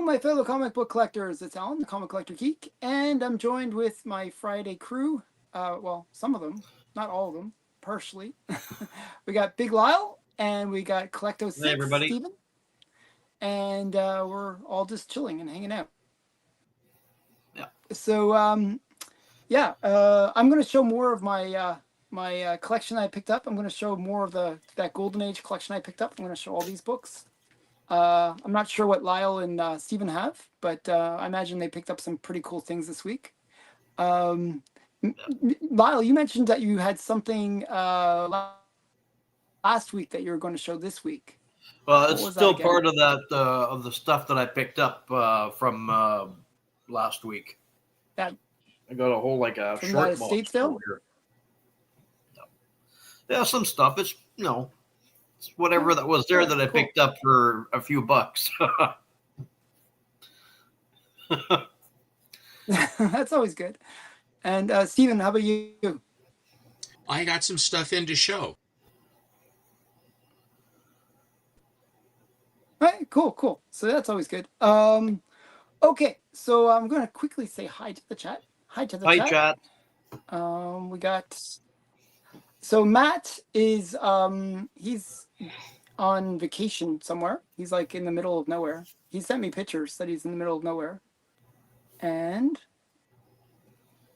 my fellow comic book collectors. It's Alan, the Comic Collector Geek, and I'm joined with my Friday crew. Well, some of them, not all of them, partially. We got Big Lyle, and we got Collecto6, Hey, everybody. Steven, and we're all just chilling and hanging out. Yeah. So, I'm going to show more of my my collection I picked up. I'm going to show more of that Golden Age collection I picked up. I'm going to show all these books. I'm not sure what Lyle and Steven have, but I imagine they picked up some pretty cool things this week. Lyle, you mentioned that you had something last week that you were going to show this week. Well, it's still part of that of the stuff that I picked up from last week. That I got a whole a short box here. Yeah, some stuff. It's it's whatever that was there that I picked up for a few bucks. That's always good. And Steven, how about you? I got some stuff in to show. All right, cool. So that's always good. Okay, so I'm going to quickly say hi to the chat. Hi to the chat. Hi, chat. We got... So Matt is he's on vacation somewhere. He's like in the middle of nowhere. He sent me pictures that he's in the middle of nowhere. And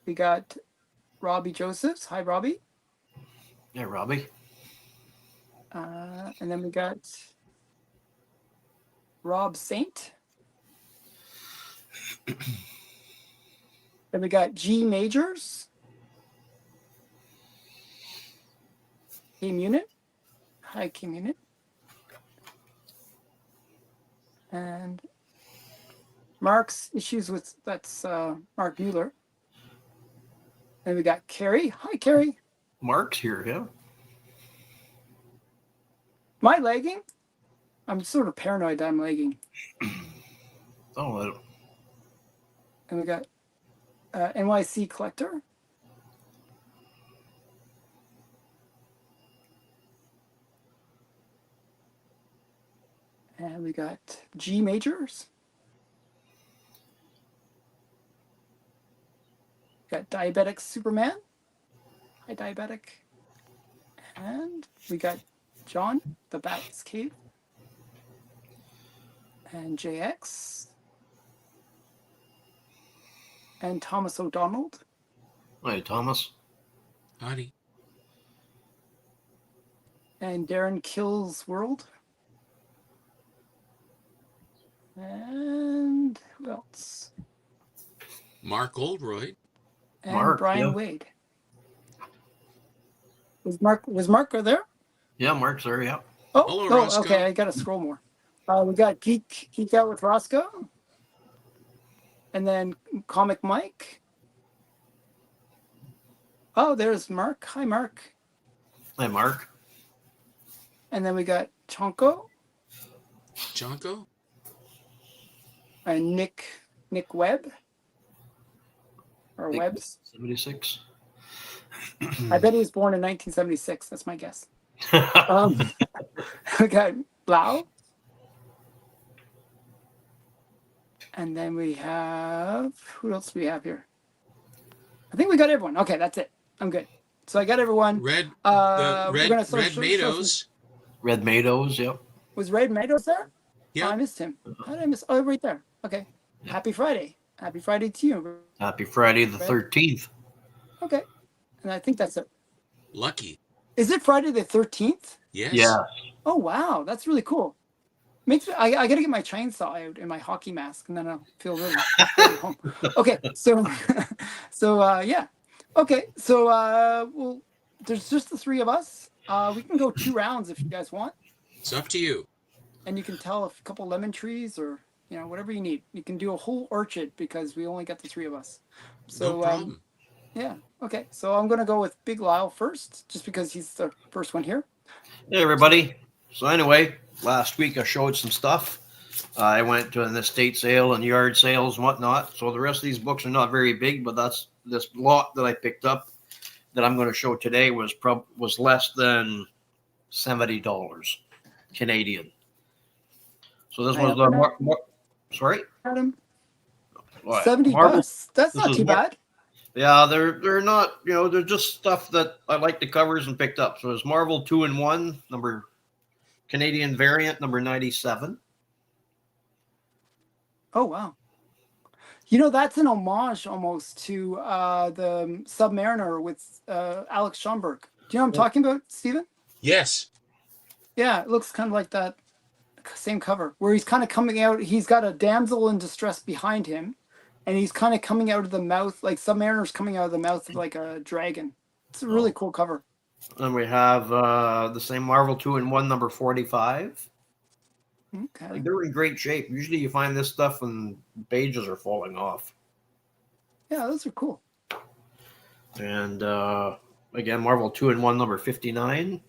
we got Robbie Josephs. Hi, Robbie. Yeah, Robbie. And then we got Rob Saint. Then we got G Majors. Kim Unit. Hi, Kim Unit. And Mark's issues with, that's Mark Mueller. And we got Carrie. Hi, Carrie. Mark's here, yeah. Am I lagging? I'm sort of paranoid that I'm lagging. Oh, and we got NYC Collector. And we got G Majors. Got Diabetic Superman. Hi, Diabetic. And we got John, the Bat's Cave. And JX. And Thomas O'Donnell. Hi, Thomas. Howdy. And Darren Kills World. And who else? Mark Oldroyd. And Brian Wade. Was Mark there? Yeah, Mark's there, yeah. Oh, okay, I gotta scroll more. We got Geek Out with Roscoe. And then Comic Mike. Oh, there's Mark. Hi, Mark. Hi, Mark. And then we got Chonko. And Nick Webb. Or Nick Webbs. 76. I bet he was born in 1976. That's my guess. We got Blau. And then we have... Who else do we have here? I think we got everyone. Okay, that's it. I'm good. So I got everyone. Red Meadows. Red Meadows, yep. Was Red Meadows there? Yeah. Oh, I missed him. How did I miss? Oh, right there. Okay. Yeah. Happy Friday. Happy Friday to you. Happy Friday the 13th. Okay. And I think that's it. Lucky. Is it Friday the 13th? Yes. Yeah. Oh, wow. That's really cool. Makes me, I got to get my chainsaw out and my hockey mask, and then I'll feel really home. Okay. So yeah. Okay. So, well, there's just the three of us. We can go 2 rounds if you guys want. It's up to you. And you can tell a couple lemon trees or, whatever you need. You can do a whole orchard because we only got the 3 of us. So, no problem. Yeah. Okay. So I'm going to go with Big Lyle first, just because he's the first one here. Hey, everybody. So anyway, last week I showed some stuff. I went to an estate sale and yard sales and whatnot. So the rest of these books are not very big, but that's this lot that I picked up that I'm going to show today was less than $70 Canadian. So this was the Sorry? Adam? What? 70 Marvel. bucks. That's This not is too bad. Yeah, they're not, they're just stuff that I like the covers and picked up. So it's Marvel 2-in-1, number Canadian variant, number 97. Oh, wow. You know, that's an homage almost to the Submariner with Alex Schomburg. Do you know what I'm talking about, Steven? Yes. Yeah, it looks kind of like that same cover where he's kind of coming out. He's got a damsel in distress behind him, and he's kind of coming out of the mouth, like Submariner's coming out of the mouth of like a dragon. It's a really cool cover. Then we have the same Marvel 2-in-1, number 45. Okay. Like, they're in great shape. Usually you find this stuff and pages are falling off. Yeah, those are cool. And again, Marvel 2-in-1, number 59.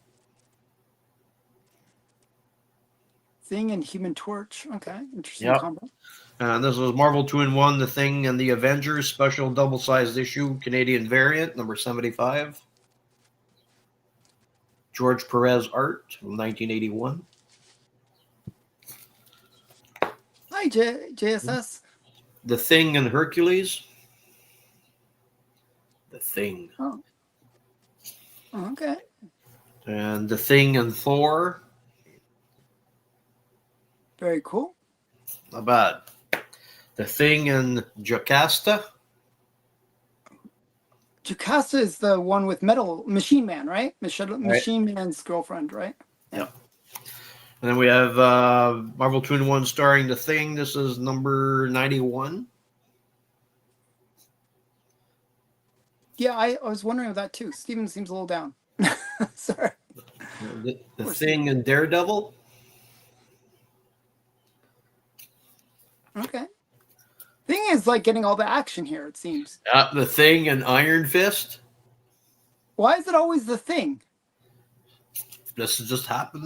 Thing and Human Torch. Okay, interesting Yep. combo. And this was Marvel 2-in-1, The Thing and the Avengers special double-sized issue, Canadian variant, number 75. George Perez art from 1981. Hi, JSS. The Thing and Hercules. The Thing. Oh, okay. And The Thing and Thor. Very cool. Not bad. The Thing and Jocasta. Jocasta is the one with Machine Man, right? Machine Man's girlfriend, right? Yeah. And then we have Marvel 2-in-1 starring The Thing. This is number 91. Yeah, I was wondering about that too. Steven seems a little down. Sorry. The Thing and Daredevil. Okay. Thing is like getting all the action here, it seems. The Thing and Iron Fist. Why is it always the Thing? This has just happened.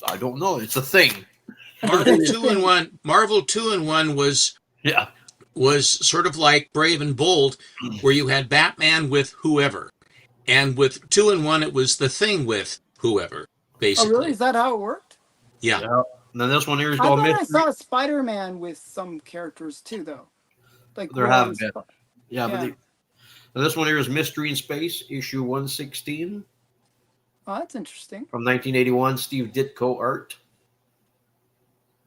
I don't know. It's a thing. Marvel 2-in-1. Marvel 2-in-1 Yeah. was sort of like Brave and Bold, where you had Batman with whoever, and with 2-in-1 it was the Thing with whoever. Basically. Oh, really? Is that how it worked? Yeah. And then this one here is I called thought I Mystery. saw Spider-Man with some characters too, though. Like There where have I was- been. Yeah, Yeah. but this one here is Mystery in Space, issue 116 Oh, that's interesting. from 1981. Steve Ditko art.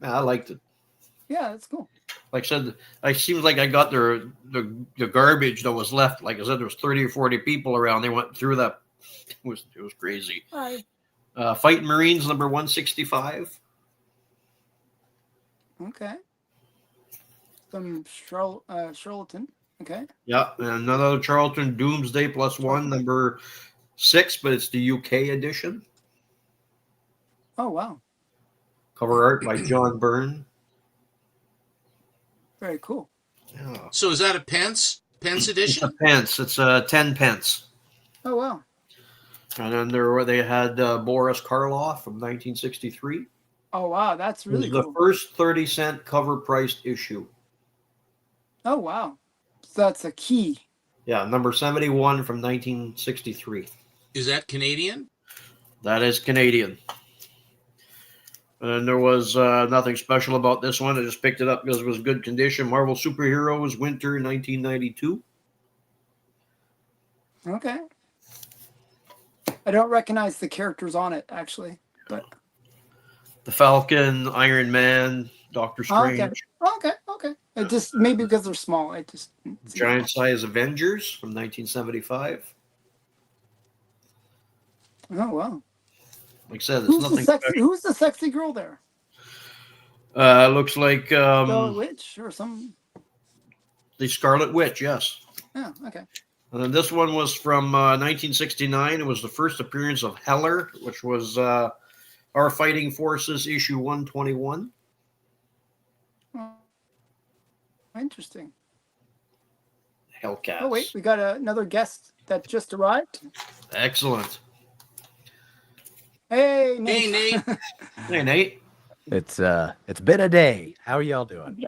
Yeah, I liked it. Yeah, that's cool. Like I said, it seems like I got the garbage that was left. Like I said, there was 30 or 40 people around. They went through that. It was crazy. Hi. Fighting Marines number 165. Okay. Some charlatan. Okay. Yeah, and another Charlton Doomsday +1 number 6, but it's the UK edition. Oh, wow. Cover art by John Byrne. Very cool. Yeah. So is that a pence It's a edition? pence. It's 10 pence. Oh, wow. And then they had Boris Karloff from 1963. Oh, wow. That's really It was cool. the first 30-cent cover priced issue. Oh, wow. So that's a key. Yeah, number 71 from 1963. Is that Canadian? That is Canadian. And there was nothing special about this one. I just picked it up because it was good condition. Marvel Superheroes Winter 1992. Okay. I don't recognize the characters on it, actually. But The Falcon, Iron Man, Doctor Strange. Okay. It just maybe because they're small. I just Giant Size Avengers from 1975. Oh, wow. Like I said, it's nothing special. Who's the sexy girl there? Looks like The witch or some? the Scarlet Witch, yes. Yeah. Okay. And then this one was from 1969. It was the first appearance of Heller, which was Our Fighting Forces issue 121. Oh, interesting. Hellcats. Oh wait, we got another guest that just arrived. Excellent. Hey, Nate. Hey, Nate. Hey, Nate. It's been a day. How are y'all doing?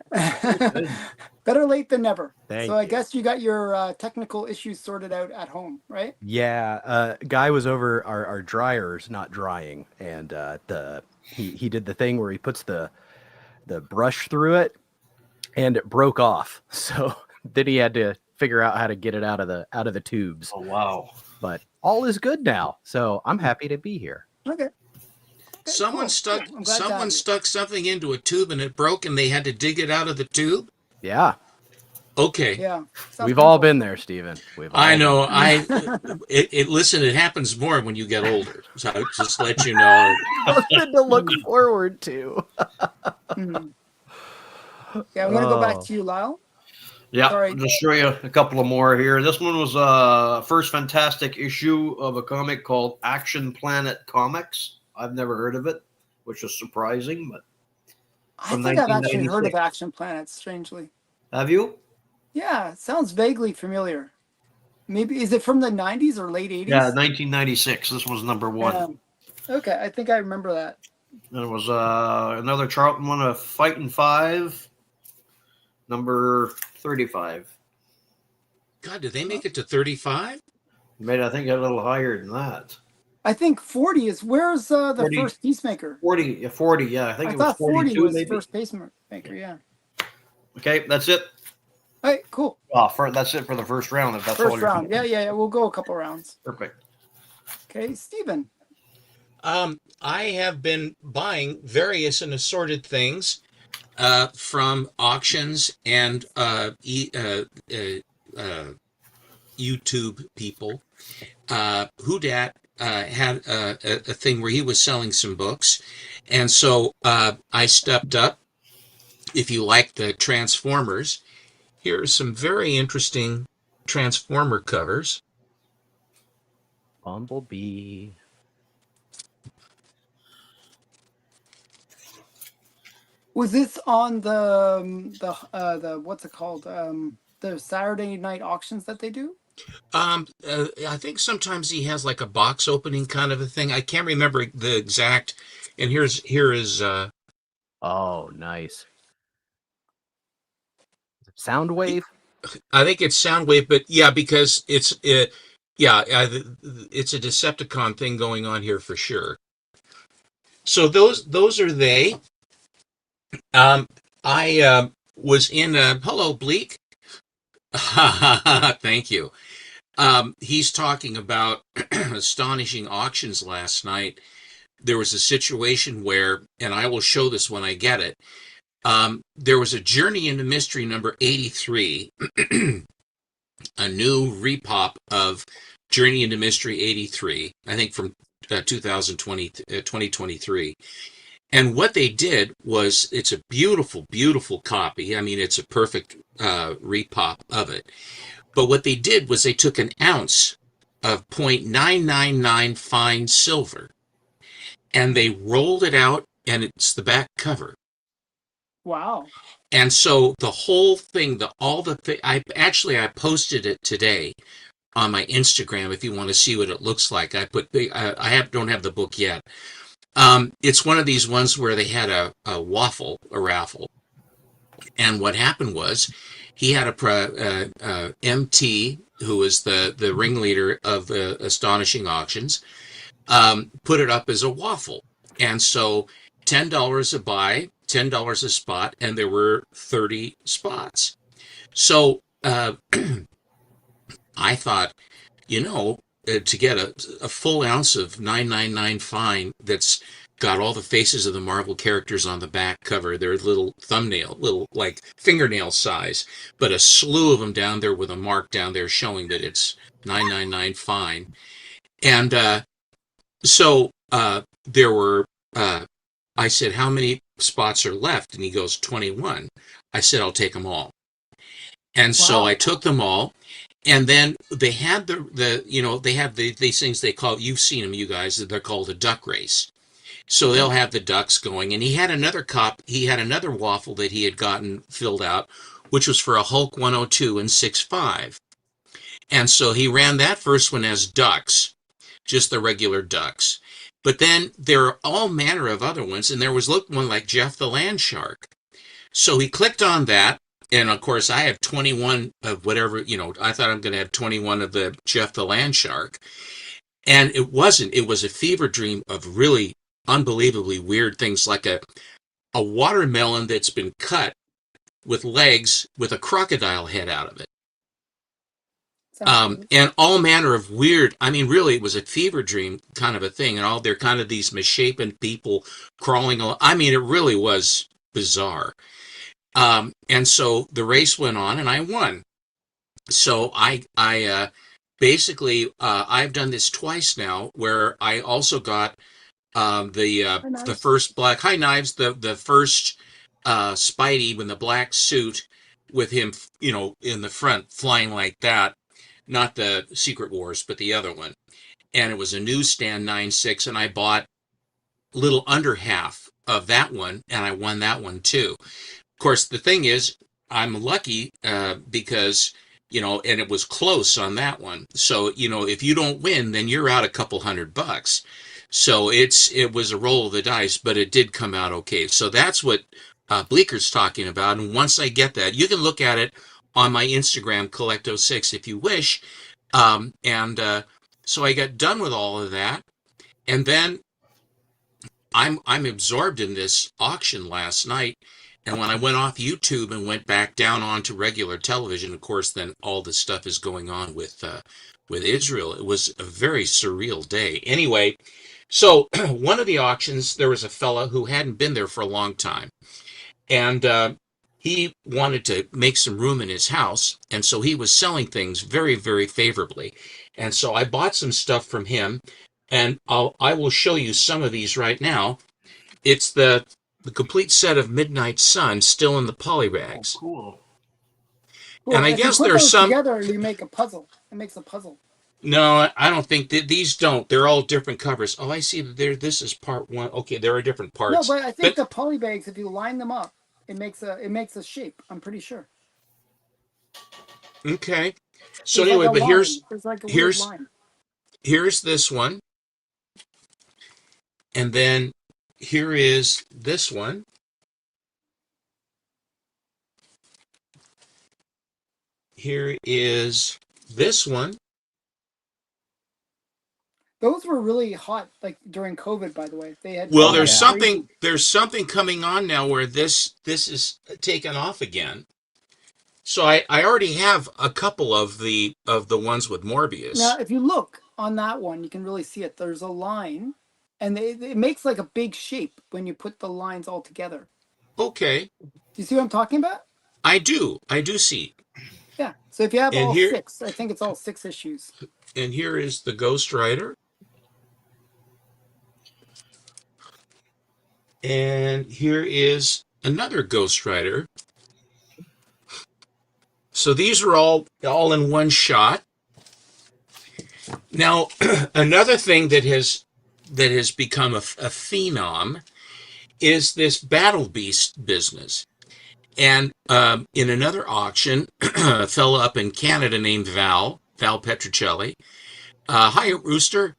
Better late than never. Thank so I you. guess you got your technical issues sorted out at home, right? Yeah, guy was over our dryers not drying, and he did the thing where he puts the the brush through it, and it broke off. So then he had to figure out how to get it out of the tubes. Oh wow! But all is good now, so I'm happy to be here. Okay. Someone cool, stuck cool. I'm glad to have you. stuck something into a tube and it broke, and they had to dig it out of the tube. Yeah, Okay. Yeah. Sounds we've all painful. been there, Stephen. I know. Listen, it happens more when you get older. So I'll just let you know. Something to look forward to. Mhm. Yeah, I'm gonna go back Oh. to you, Lyle. Yeah, Sorry. I'll just show you a couple of more here. This one was first fantastic issue of a comic called Action Planet Comics. I've never heard of it, which is surprising, but I from think I've actually heard of 1996. Action Planet, strangely. Have you? Yeah, it sounds vaguely familiar. Maybe is it from the 90s or late 80s? Yeah, 1996. This was number one. Yeah. Okay, I think I remember that. There was another Charlton one, a Fighting Five, number 35. God, did they make it to 35? Made, I think, a little higher than that. I think 40 is where's the 40. first Peacemaker? 40, 40, yeah. I think I it was thought 40 42, was maybe. first Peacemaker, yeah. Okay, that's it. All right, cool. That's it for the first round. If that's all First you're round. Yeah. We'll go a couple rounds. Perfect. Okay, Steven. I have been buying various and assorted things from auctions and YouTube people. Whodat had a thing where he was selling some books, and so I stepped up. If you like the Transformers, here are some very interesting Transformer covers. Bumblebee. Was this on the what's it called? The Saturday night auctions that they do? I think sometimes he has like a box opening kind of a thing. I can't remember the exact. And here is Oh, nice. Soundwave. I think it's Soundwave, but yeah, because it's a Decepticon thing going on here for sure. So those are they. I was in hello Bleak. Thank you. He's talking about astonishing auctions last night. There was a situation where, and I will show this when I get it. There was a Journey into Mystery number 83, a new repop of Journey into Mystery 83, I think from 2023. And what they did was, it's a beautiful, beautiful copy. I mean, it's a perfect repop of it. But what they did was they took an ounce of 0.999 fine silver and they rolled it out, and it's the back cover. Wow. And so the whole thing, I posted it today on my Instagram if you want to see what it looks like. I don't have the book yet. It's one of these ones where they had a raffle. And what happened was he had a MT, who was the ringleader of Astonishing Auctions, put it up as a waffle. And so $10 a buy, $10 a spot, and there were 30 spots. So I thought, to get a full ounce of 999 fine that's got all the faces of the Marvel characters on the back cover, their little like fingernail size, but a slew of them down there with a mark down there showing that it's 999 fine. And so there were, I said, how many spots are left? And he goes, 21. I said, I'll take them all. And so I took them all. And then they had these things they call, you've seen them, you guys, they're called a duck race. So they'll have the ducks going. And he had another waffle that he had gotten filled out, which was for a Hulk 102 and 6.5. And so he ran that first one as ducks, just the regular ducks. But then there are all manner of other ones. And there was one like Jeff the Land Shark. So he clicked on that. And of course, I have 21 of whatever, I thought I'm going to have 21 of the Jeff the Land Shark. And it wasn't. It was a fever dream of really unbelievably weird things, like a a watermelon that's been cut with legs with a crocodile head out of it. Sounds And all manner of weird, I mean, really, it was a fever dream kind of a thing. And all they're kind of these misshapen people crawling along. I mean, it really was bizarre. And so the race went on and I won. So I basically, I've done this twice now where I also got the first black, hi Knives, the first Spidey in the black suit with him, in the front flying like that. Not the Secret Wars, but the other one. And it was a newsstand 9.6, and I bought a little under half of that one, and I won that one too. Of course, the thing is, I'm lucky because, and it was close on that one. So, if you don't win, then you're out a couple $100. So it was a roll of the dice, but it did come out okay. So that's what Bleeker's talking about. And once I get that, you can look at it on my Instagram, Collecto6, if you wish. So I got done with all of that. And then I'm absorbed in this auction last night. And when I went off YouTube and went back down onto regular television, of course, then all this stuff is going on with Israel. It was a very surreal day. Anyway, so one of the auctions, there was a fella who hadn't been there for a long time. And he wanted to make some room in his house. And so he was selling things very, very favorably. And so I bought some stuff from him. And I will show you some of these right now. It's the complete set of Midnight Sun still in the poly bags. Oh, cool. And I guess there's some together. You make a puzzle. It makes a puzzle. No, I don't think that these don't. They're all different covers. Oh, I see that there. This is part one. Okay, there are different parts. No, but I think the poly bags, if you line them up, it makes a shape. I'm pretty sure. Okay. So There's anyway, like but here's this one. And then here is this one. Here is this one. Those were really hot, like during COVID. By the way, they had. Well, there's something coming on now where this is taken off again. So I already have a couple of the ones with Morbius. Now, if you look on that one, you can really see it. There's a line, and it makes like a big shape when you put the lines all together. Okay. Do you see what I'm talking about? I do see. Yeah. So if you have six, I think it's all 6 issues. And here is the Ghost Rider. And here is another Ghost Rider. So these are all in one shot. Now, another thing that has become a phenom is this Battle Beast business. And in another auction, a fellow up in Canada named Val Petrocelli. Hi, Rooster.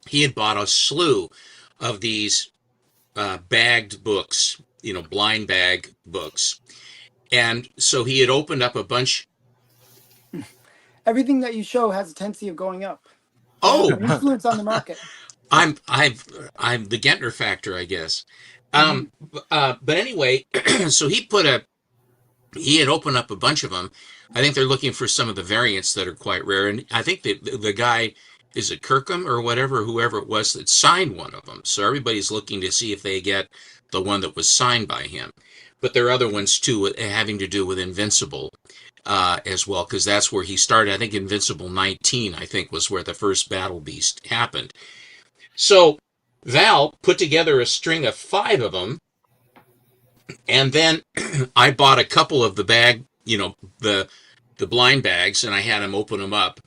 He had bought a slew of these bagged books, blind bag books. And so he had opened up a bunch. Everything that you show has a tendency of going up. Oh, influence on the market. I'm the Gentner factor, I guess. But anyway, so he had opened up a bunch of them. I think they're looking for some of the variants that are quite rare. And I think the guy, is it Kirkham or whoever it was that signed one of them. So everybody's looking to see if they get the one that was signed by him. But there are other ones too having to do with Invincible as well, because that's where he started. I think Invincible 19, I think, was where the first Battle Beast happened. So Val put together a string of 5 of them, and then I bought a couple of the bag, the blind bags, and I had him open them up,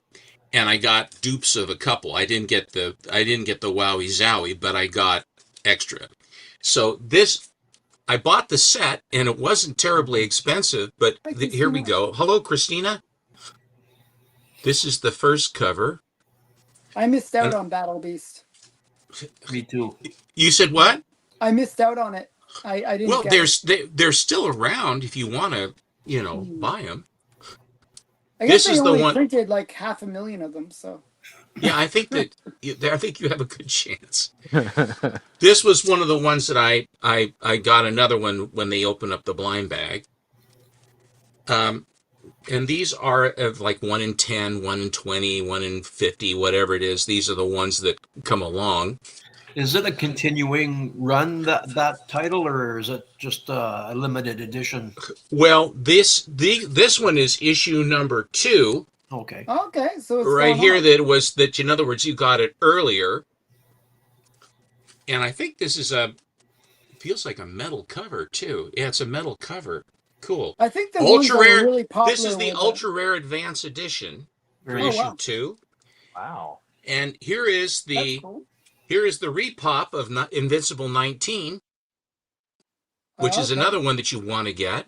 and I got dupes of a couple. I didn't get the Wowie Zowie, but I got extra. So I bought the set, and it wasn't terribly expensive, but here we go. Hello, Christina. This is the first cover. I missed out on Battle Beast. Me too. You said what? I missed out on it. I didn't. Well, they're still around if you want to, buy them. I guess they only printed like 500,000 of them. So. Yeah, I think that I think you have a good chance. This was one of the ones that I got another one when they opened up the blind bag. And these are of like 1 in 10, 1 in 20, 1 in 50, whatever it is. These are the ones that come along. Is it a continuing run, that title, or is it just a limited edition? Well, this one is issue number 2. Okay. Okay, so it's Right going here on. that in other words you got it earlier. And I think this is feels like a metal cover too. Yeah, it's a metal cover. Cool. I think the ones Ultra that were rare. really popular. This is the were ultra rare advance edition for Very issue wow. 2. Wow. And here is That's the cool. repop of Invincible 19, which is Okay. another one that you want to get.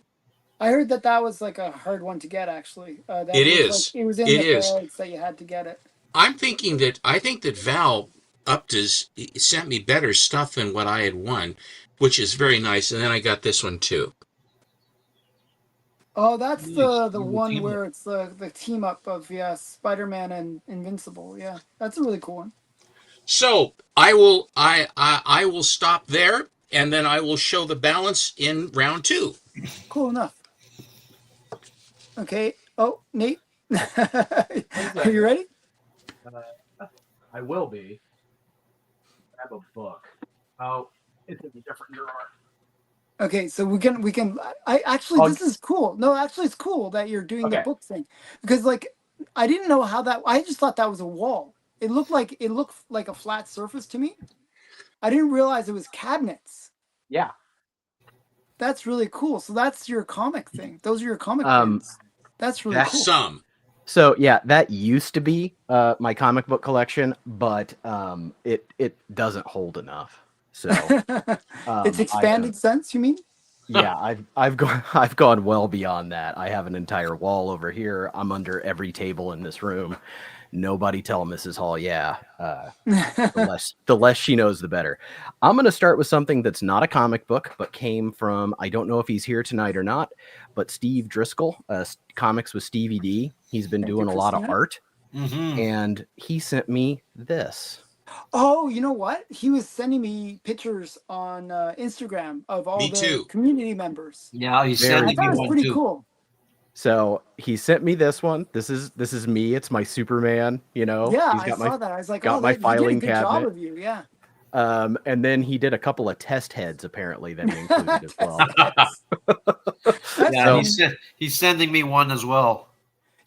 I heard that was like a hard one to get, actually. That It was is. Like, it was in It the is. bags that you had to get it. I think that Val sent me better stuff than what I had won, which is very nice. And then I got this one too. Oh, that's Nice. the The one team where it's the team up of Spider-Man and Invincible. Yeah, that's a really cool one. So I will stop there, and then I will show the balance in round 2. Cool enough. Okay. Oh, Nate, are you ready? I will be. I have a book. Oh, it's in a different drawer. Okay, so we can. I actually, this is cool. No, actually, it's cool that you're doing the book thing, because like I didn't know how that. I just thought that was a wall. It looked like a flat surface to me. I didn't realize it was cabinets. Yeah. That's really cool. So that's your comic thing. Those are your comic bins. That's really cool. Some. So yeah, that used to be my comic book collection, but it doesn't hold enough. So it's expanded since, you mean? Yeah, I've gone well beyond that. I have an entire wall over here. I'm under every table in this room. Nobody tell Mrs. Hall, yeah. The less she knows, the better. I'm going to start with something that's not a comic book, but came from, I don't know if he's here tonight or not, but Steve Driscoll, Comics with Stevie D. He's been doing a lot of art, and he sent me this. Oh, you know what? He was sending me pictures on Instagram of all the community members. Yeah, he's sending me one pretty too. Cool. So he sent me this one. This is me. It's my Superman. You know. Yeah, He's got I saw that. I was like, got my filing he did a good cabinet. job of you. Yeah. And then he did a couple of test heads apparently that he included as well. Yeah, he's sending me one as well.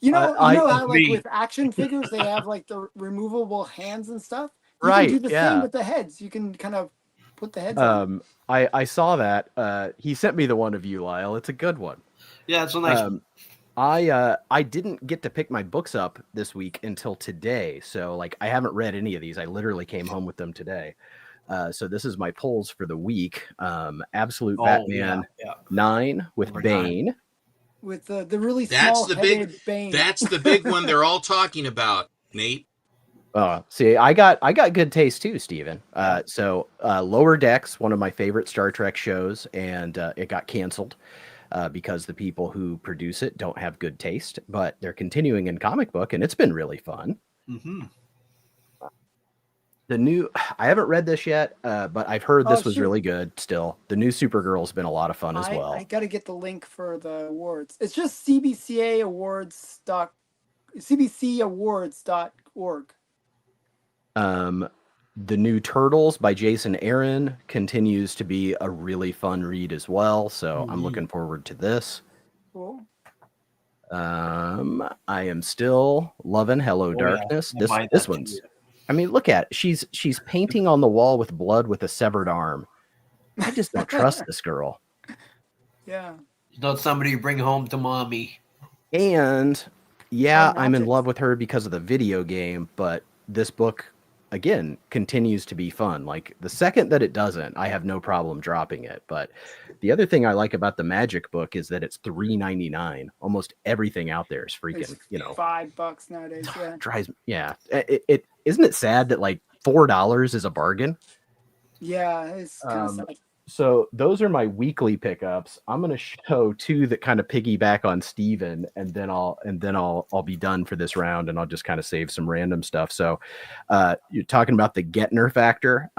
You know how like with action figures they have like the removable hands and stuff. You can do the same with the heads. You can kind of put the heads on. I saw that. He sent me the one of you, Lyle. It's a good one. Yeah, it's a nice one. I didn't get to pick my books up this week until today. So like I haven't read any of these. I literally came home with them today. So this is my pulls for the week. Absolute Batman 9 with Bane. With the really small Bane. That's the big one they're all talking about, Nate. See, I got good taste too, Steven. So Lower Decks, one of my favorite Star Trek shows, and it got canceled because the people who produce it don't have good taste, but they're continuing in comic book, and it's been really fun. The new, I haven't read this yet, but I've heard this was really good still. The new Supergirl's been a lot of fun as well. I got to get the link for the awards. It's just cbcawards.org. The new Turtles by Jason Aaron continues to be a really fun read as well. So I'm looking forward to this. Cool. I am still loving Hello Darkness. Yeah. This one's, I mean, look at it. She's painting on the wall with blood with a severed arm. I just don't trust this girl. Yeah. She's not somebody you bring home to mommy. And yeah, I'm in love with her because of the video game, but this book again continues to be fun. Like the second that it doesn't, I have no problem dropping it. But the other thing I like about the Magic book is that it's $3.99. Almost everything out there is freaking, $5 nowadays. Yeah. Drives. Yeah. It isn't it sad that like $4 is a bargain? Yeah, it's kind of sad. So those are my weekly pickups. I'm going to show two that kind of piggyback on Steven, and then I'll be done for this round, and I'll just kind of save some random stuff. So you're talking about the Gettner factor.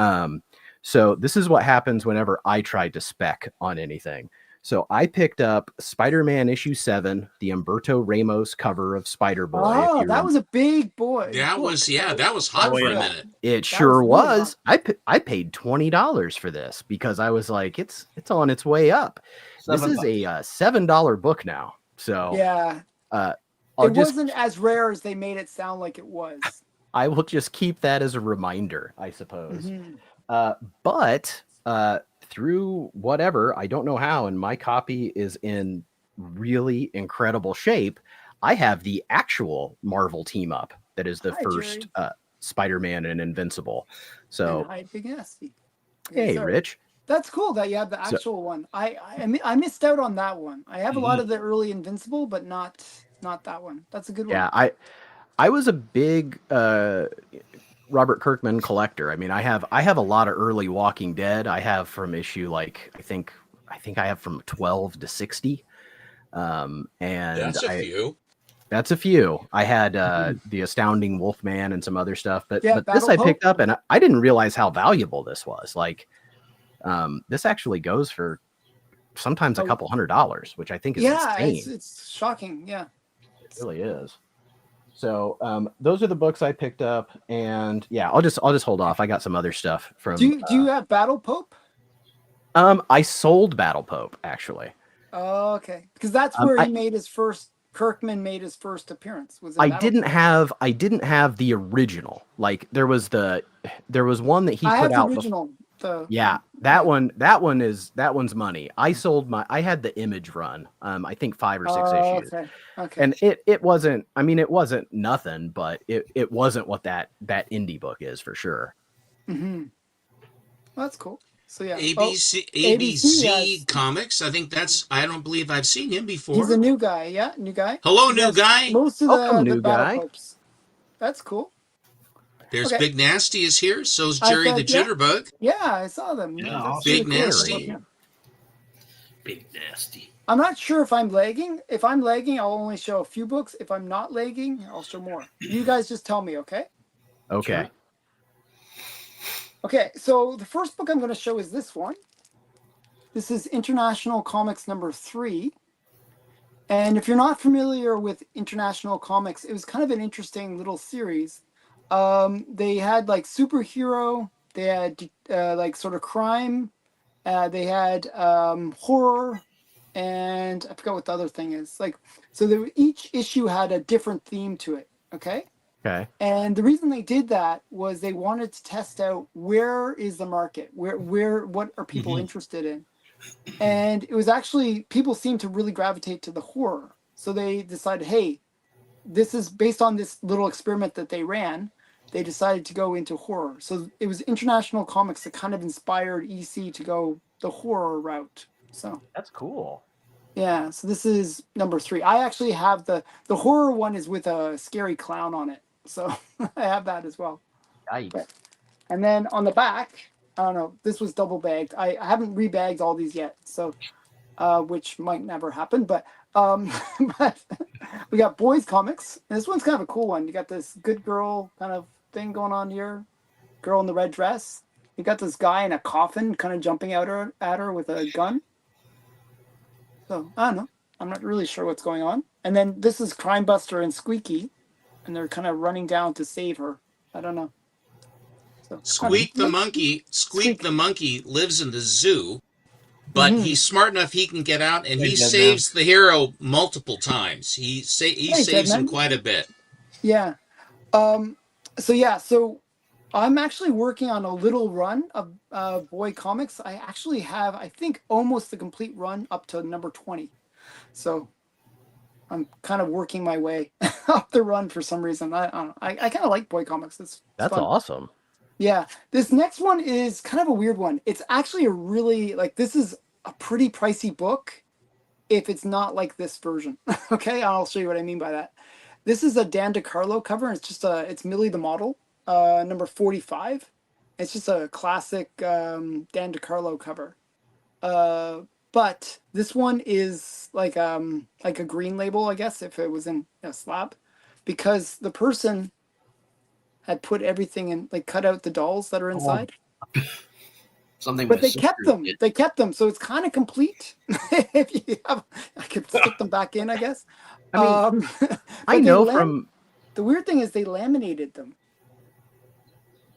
So this is what happens whenever I try to spec on anything. So I picked up Spider-Man issue 7, the Umberto Ramos cover of Spider-Boy. Oh, that was a big boy. That book, was right? that was hot for a good. minute. It sure was really was. I paid $20 for this because I was like, it's on its way up. This is a $7 book now. So Yeah, I'll it just wasn't as rare as they made it sound like it was. I will just keep that as a reminder, I suppose. Mhm. But through whatever, I don't know how, and my copy is in really incredible shape. I have the actual Marvel team up that is the Hi, first Jerry. Spider-Man and Invincible. So And hi, Big Nasty. Okay, hey, sorry. Rich. That's cool that you have the So- actual one. I missed out on that one. I have a lot of the early Invincible, but not that one. That's a good one. Yeah, I was a big Robert Kirkman collector. I mean, I have a lot of early Walking Dead. I have from issue like I think I have from 12 to 60. And That's a few. That's a few. I had the Astounding Wolfman and some other stuff, but Yeah, this Battle I Pope. picked up, and I didn't realize how valuable this was. Like, this actually goes for sometimes a couple $100, which I think is insane. it's shocking. Yeah. It really is. So those are the books I picked up, and yeah, I'll just hold off. I got some other stuff from. Do you have Battle Pope? I sold Battle Pope actually. Oh, okay, because that's where he made his first. Kirkman made his first appearance. Was in I Battle didn't Pope. have the original. Like there was one that he I put have out. the original. Yeah, that one's money. I had the Image run. I think 5 or 6 issues. Okay. And it wasn't, I mean, it wasn't nothing, but it wasn't what that indie book is for sure. Mm-hmm. Well, that's cool. So yeah. ABC has, Comics. I think I don't believe I've seen him before. He's a new guy. Yeah, new guy. Hello, new guy. Most of Welcome, the new Battle guy. Popes. That's cool. There's Okay. Big Nasty is here. So's Jerry the Jitterbug. Yeah, I saw them. Yeah, That's Big really cool. Nasty. Big Nasty. I'm not sure if I'm lagging. If I'm lagging, I'll only show a few books. If I'm not lagging, I'll show more. You guys just tell me, okay? Okay. Sure. Okay, so the first book I'm going to show is this one. This is International Comics number 3. And if you're not familiar with International Comics, it was kind of an interesting little series. They had like superhero, they had like sort of crime, they had horror, and I forgot what the other thing is. Like, so each issue had a different theme to it. Okay. Okay. And the reason they did that was they wanted to test out where is the market, what are people interested in, and it was actually people seemed to really gravitate to the horror. So they decided, hey, this is based on this little experiment that they ran. They decided to go into horror. So it was International Comics that kind of inspired EC to go the horror route. So That's cool. yeah, so this is number 3. I actually have the horror one is with a scary clown on it. So I have that as well. Yikes. Okay. And then on the back, I don't know, this was double bagged. I haven't rebagged all these yet, so which might never happen, but but we got boys comics. And this one's kind of a cool one. You got this good girl kind of thing going on here. Girl in the red dress. You got this guy in a coffin kind of jumping out at her with a gun. So I don't know. I'm not really sure what's going on. And then this is Crime Buster and Squeaky, and they're kind of running down to save her. I don't know. So, Squeak the monkey lives in the zoo, but he's smart enough he can get out, and he saves the hero multiple times. He saves him quite a bit. Yeah. So I'm actually working on a little run of boy comics. I actually have, I think, almost the complete run up to number 20. So I'm kind of working my way up the run for some reason. I don't know. I kind of like boy comics. It's That's fun. awesome. Yeah. This next one is kind of a weird one. It's actually a really, like, this is a pretty pricey book if it's not like this version. Okay. I'll show you what I mean by that. This is a Dan DeCarlo cover. It's just it's Millie the Model, number 45. It's just a classic Dan DeCarlo cover. But this one is like a green label, I guess, if it was in a slab, because the person had put everything in, like cut out the dolls that are inside. Something. But they kept them. They kept them, so it's kind of complete. If you have, I could stick them back in, I guess. I mean, but I know from the weird thing is they laminated them,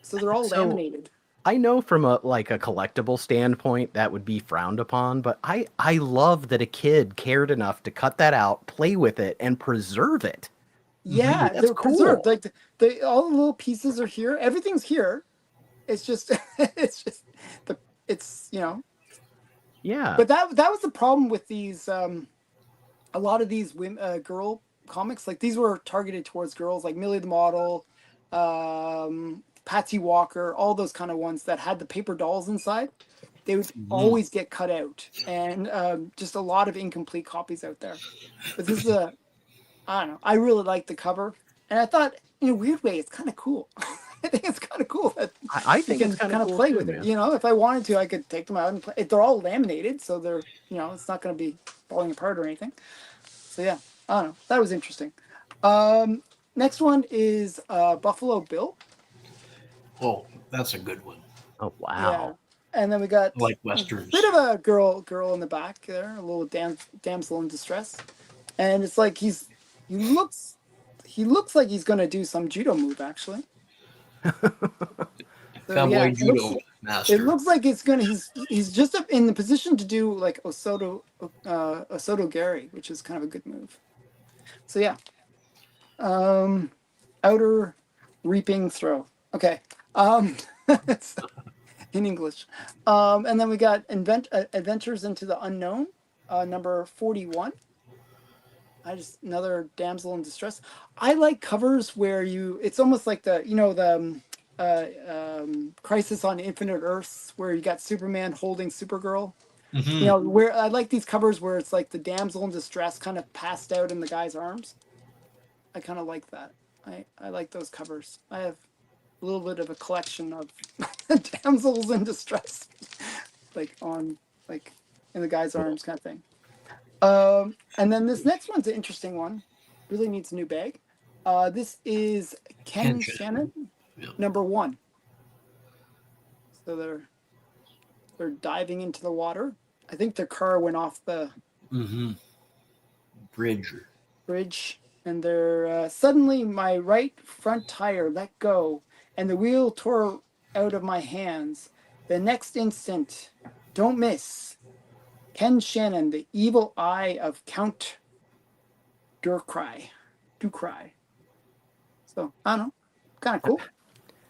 so they're all So- laminated. I know from a collectible standpoint that would be frowned upon, but I love that a kid cared enough to cut that out, play with it, and preserve it. Yeah, That's they're cool. preserved. Like all the little pieces are here. Everything's here. It's just it's Yeah. But that was the problem with these a lot of these women, girl comics. Like these were targeted towards girls, like Millie the Model, Patsy Walker, all those kind of ones that had the paper dolls inside. They would always get cut out, and just a lot of incomplete copies out there. But this is I don't know. I really like the cover, and I thought, in a weird way, it's kind of cool. I think it's kind of cool that I think you it's can kind of play cool with too, it. man. You know, if I wanted to, I could take them out and play. They're all laminated, so they're it's not going to be falling apart or anything. So yeah, I don't know. That was interesting. Next one is Buffalo Bill. Oh, that's a good one. Oh wow. Yeah. And then we got I like westerns. a bit of a girl in the back there, a little damsel in distress, and it's like he looks like he's gonna do some judo move actually. So, Cowboy it judo looks, master. it looks like it's gonna he's just in the position to do like Osoto Gary, which is kind of a good move. So yeah, outer reaping throw. Okay. In English. And then we got Adventures into the Unknown, number 41. Another damsel in distress. I like covers where it's almost like the Crisis on Infinite Earths, where you got Superman holding Supergirl. Where I like these covers where it's like the damsel in distress kind of passed out in the guy's arms. I kind of like that. I like those covers. I have a little bit of a collection of damsels in distress, in the guy's arms kind of thing. And then this next one's an interesting one. Really needs a new bag. This is Ken Shannon, number 1. So they're diving into the water. I think their car went off the bridge, and they're suddenly my right front tire let go, and the wheel tore out of my hands. The next instant, don't miss, Ken Shannon, the evil eye of Count Ducry. So, I don't know. Kind of cool.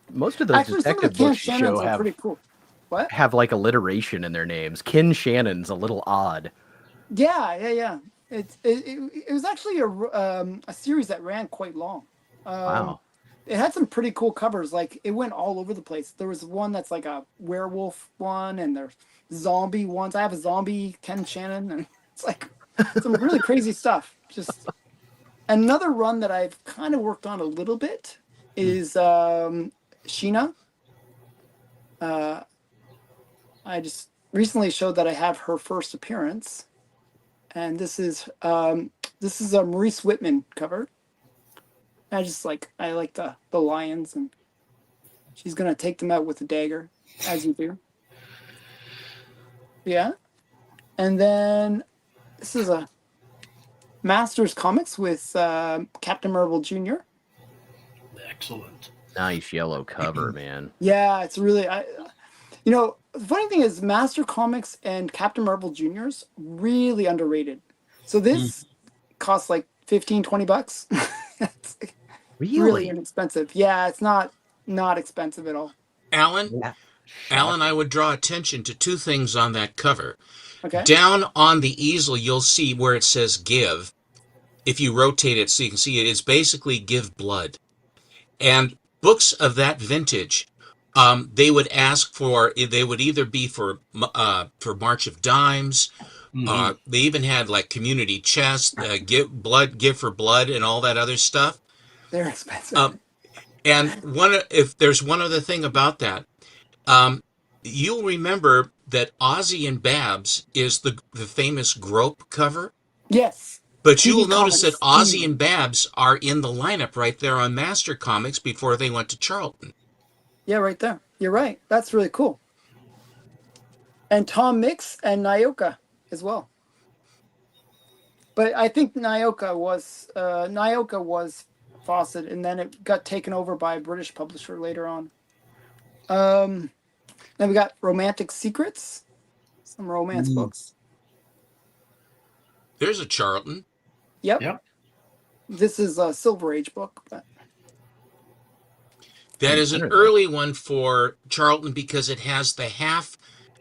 Most of those Actually, some of the detective Ken books you Shannons show are pretty cool. What? have like alliteration in their names. Kin Shannon's a little odd. Yeah. It was actually a series that ran quite long. Wow. It had some pretty cool covers. Like it went all over the place. There was one that's like a werewolf one, and there's zombie ones. I have a zombie Ken Shannon, and it's like some really crazy stuff. Just another run that I've kind of worked on a little bit is Sheena. I just recently showed that I have her first appearance, and this is a Maurice Whitman cover. I like the lions, and she's gonna take them out with a dagger, as you do. Yeah, and then this is a Masters Comics with Captain Marvel Jr. Excellent. Nice yellow cover, man. Yeah, it's really the funny thing is Master Comics and Captain Marvel Jr.'s really underrated. So this costs like $15-20. It's really inexpensive. Yeah, it's not expensive at all. Alan, Yeah. Alan, I would draw attention to 2 things on that cover. Okay. Down on the easel, you'll see where it says give. If you rotate it so you can see it, it's basically give blood. And books of that vintage, they would ask for, they would either be for March of Dimes. They even had like community chest, give for blood, and all that other stuff. They're expensive. And if there's one other thing about that, you'll remember that Ozzy and Babs is the famous Grope cover. Yes. But you TV will notice that Comics. Ozzy and Babs are in the lineup right there on Master Comics before they went to Charlton. Yeah, right there. You're right. That's really cool. And Tom Mix and Nyoka as well. But I think Nyoka was Fawcett, and then it got taken over by a British publisher later on. Then we got Romantic Secrets, some romance books. There's a Charlton. Yep. This is a Silver Age book, but that is an early one for Charlton because it has the half.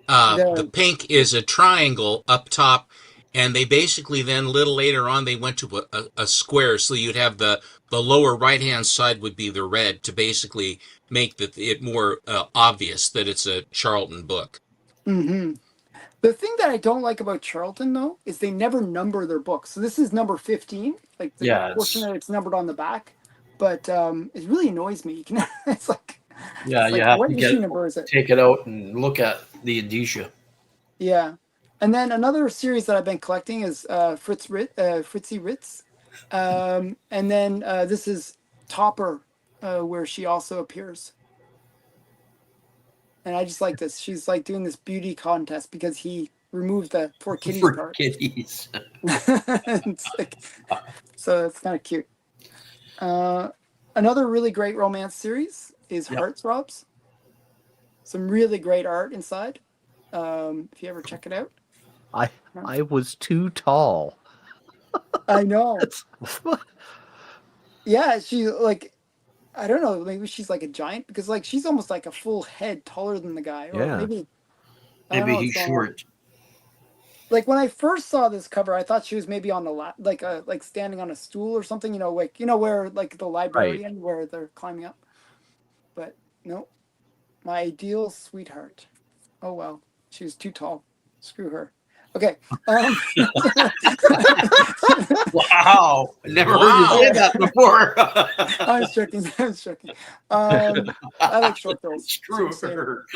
The pink is a triangle up top, and they basically then a little later on they went to a square, so you'd have the lower right hand side would be the red to basically make it more obvious that it's a Charlton book. Mm-hmm. The thing that I don't like about Charlton, though, is they never number their books. So this is number 15. Like, fortunately, it's numbered on the back. But it really annoys me. It's like, you have what to issue number is it? take it out and look at the indicia. Yeah. And then another series that I've been collecting is Fritzy Ritz. And then this is Topper, where she also appears. And I just like this. She's like doing this beauty contest because he removed the four kitties part. Kitties. So it's kind of cute. Another really great romance series is Heartthrobs. Some really great art inside. If you ever check it out. I was too tall. I know. Yeah, she like, I don't know, maybe she's like a giant because like she's almost like a full head taller than the guy. Or maybe he's short. Like when I first saw this cover, I thought she was maybe on the like standing on a stool or something, where like the librarian where they're climbing up. But no, my ideal sweetheart. Oh well, she was too tall. Screw her. Okay. Wow, I never heard you say that before. I was joking. I like short girls. Screw her.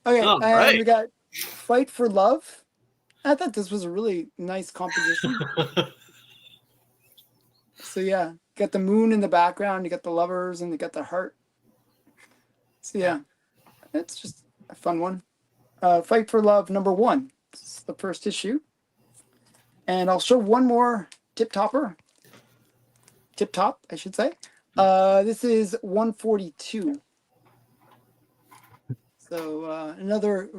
Okay, and we got Fight for Love. I thought this was a really nice composition. So yeah, got the moon in the background, you got the lovers, and you got the heart. So yeah, it's just a fun one. Fight for Love #1. This is the first issue. And I'll show one more Tip Top, I should say. This is 142. So another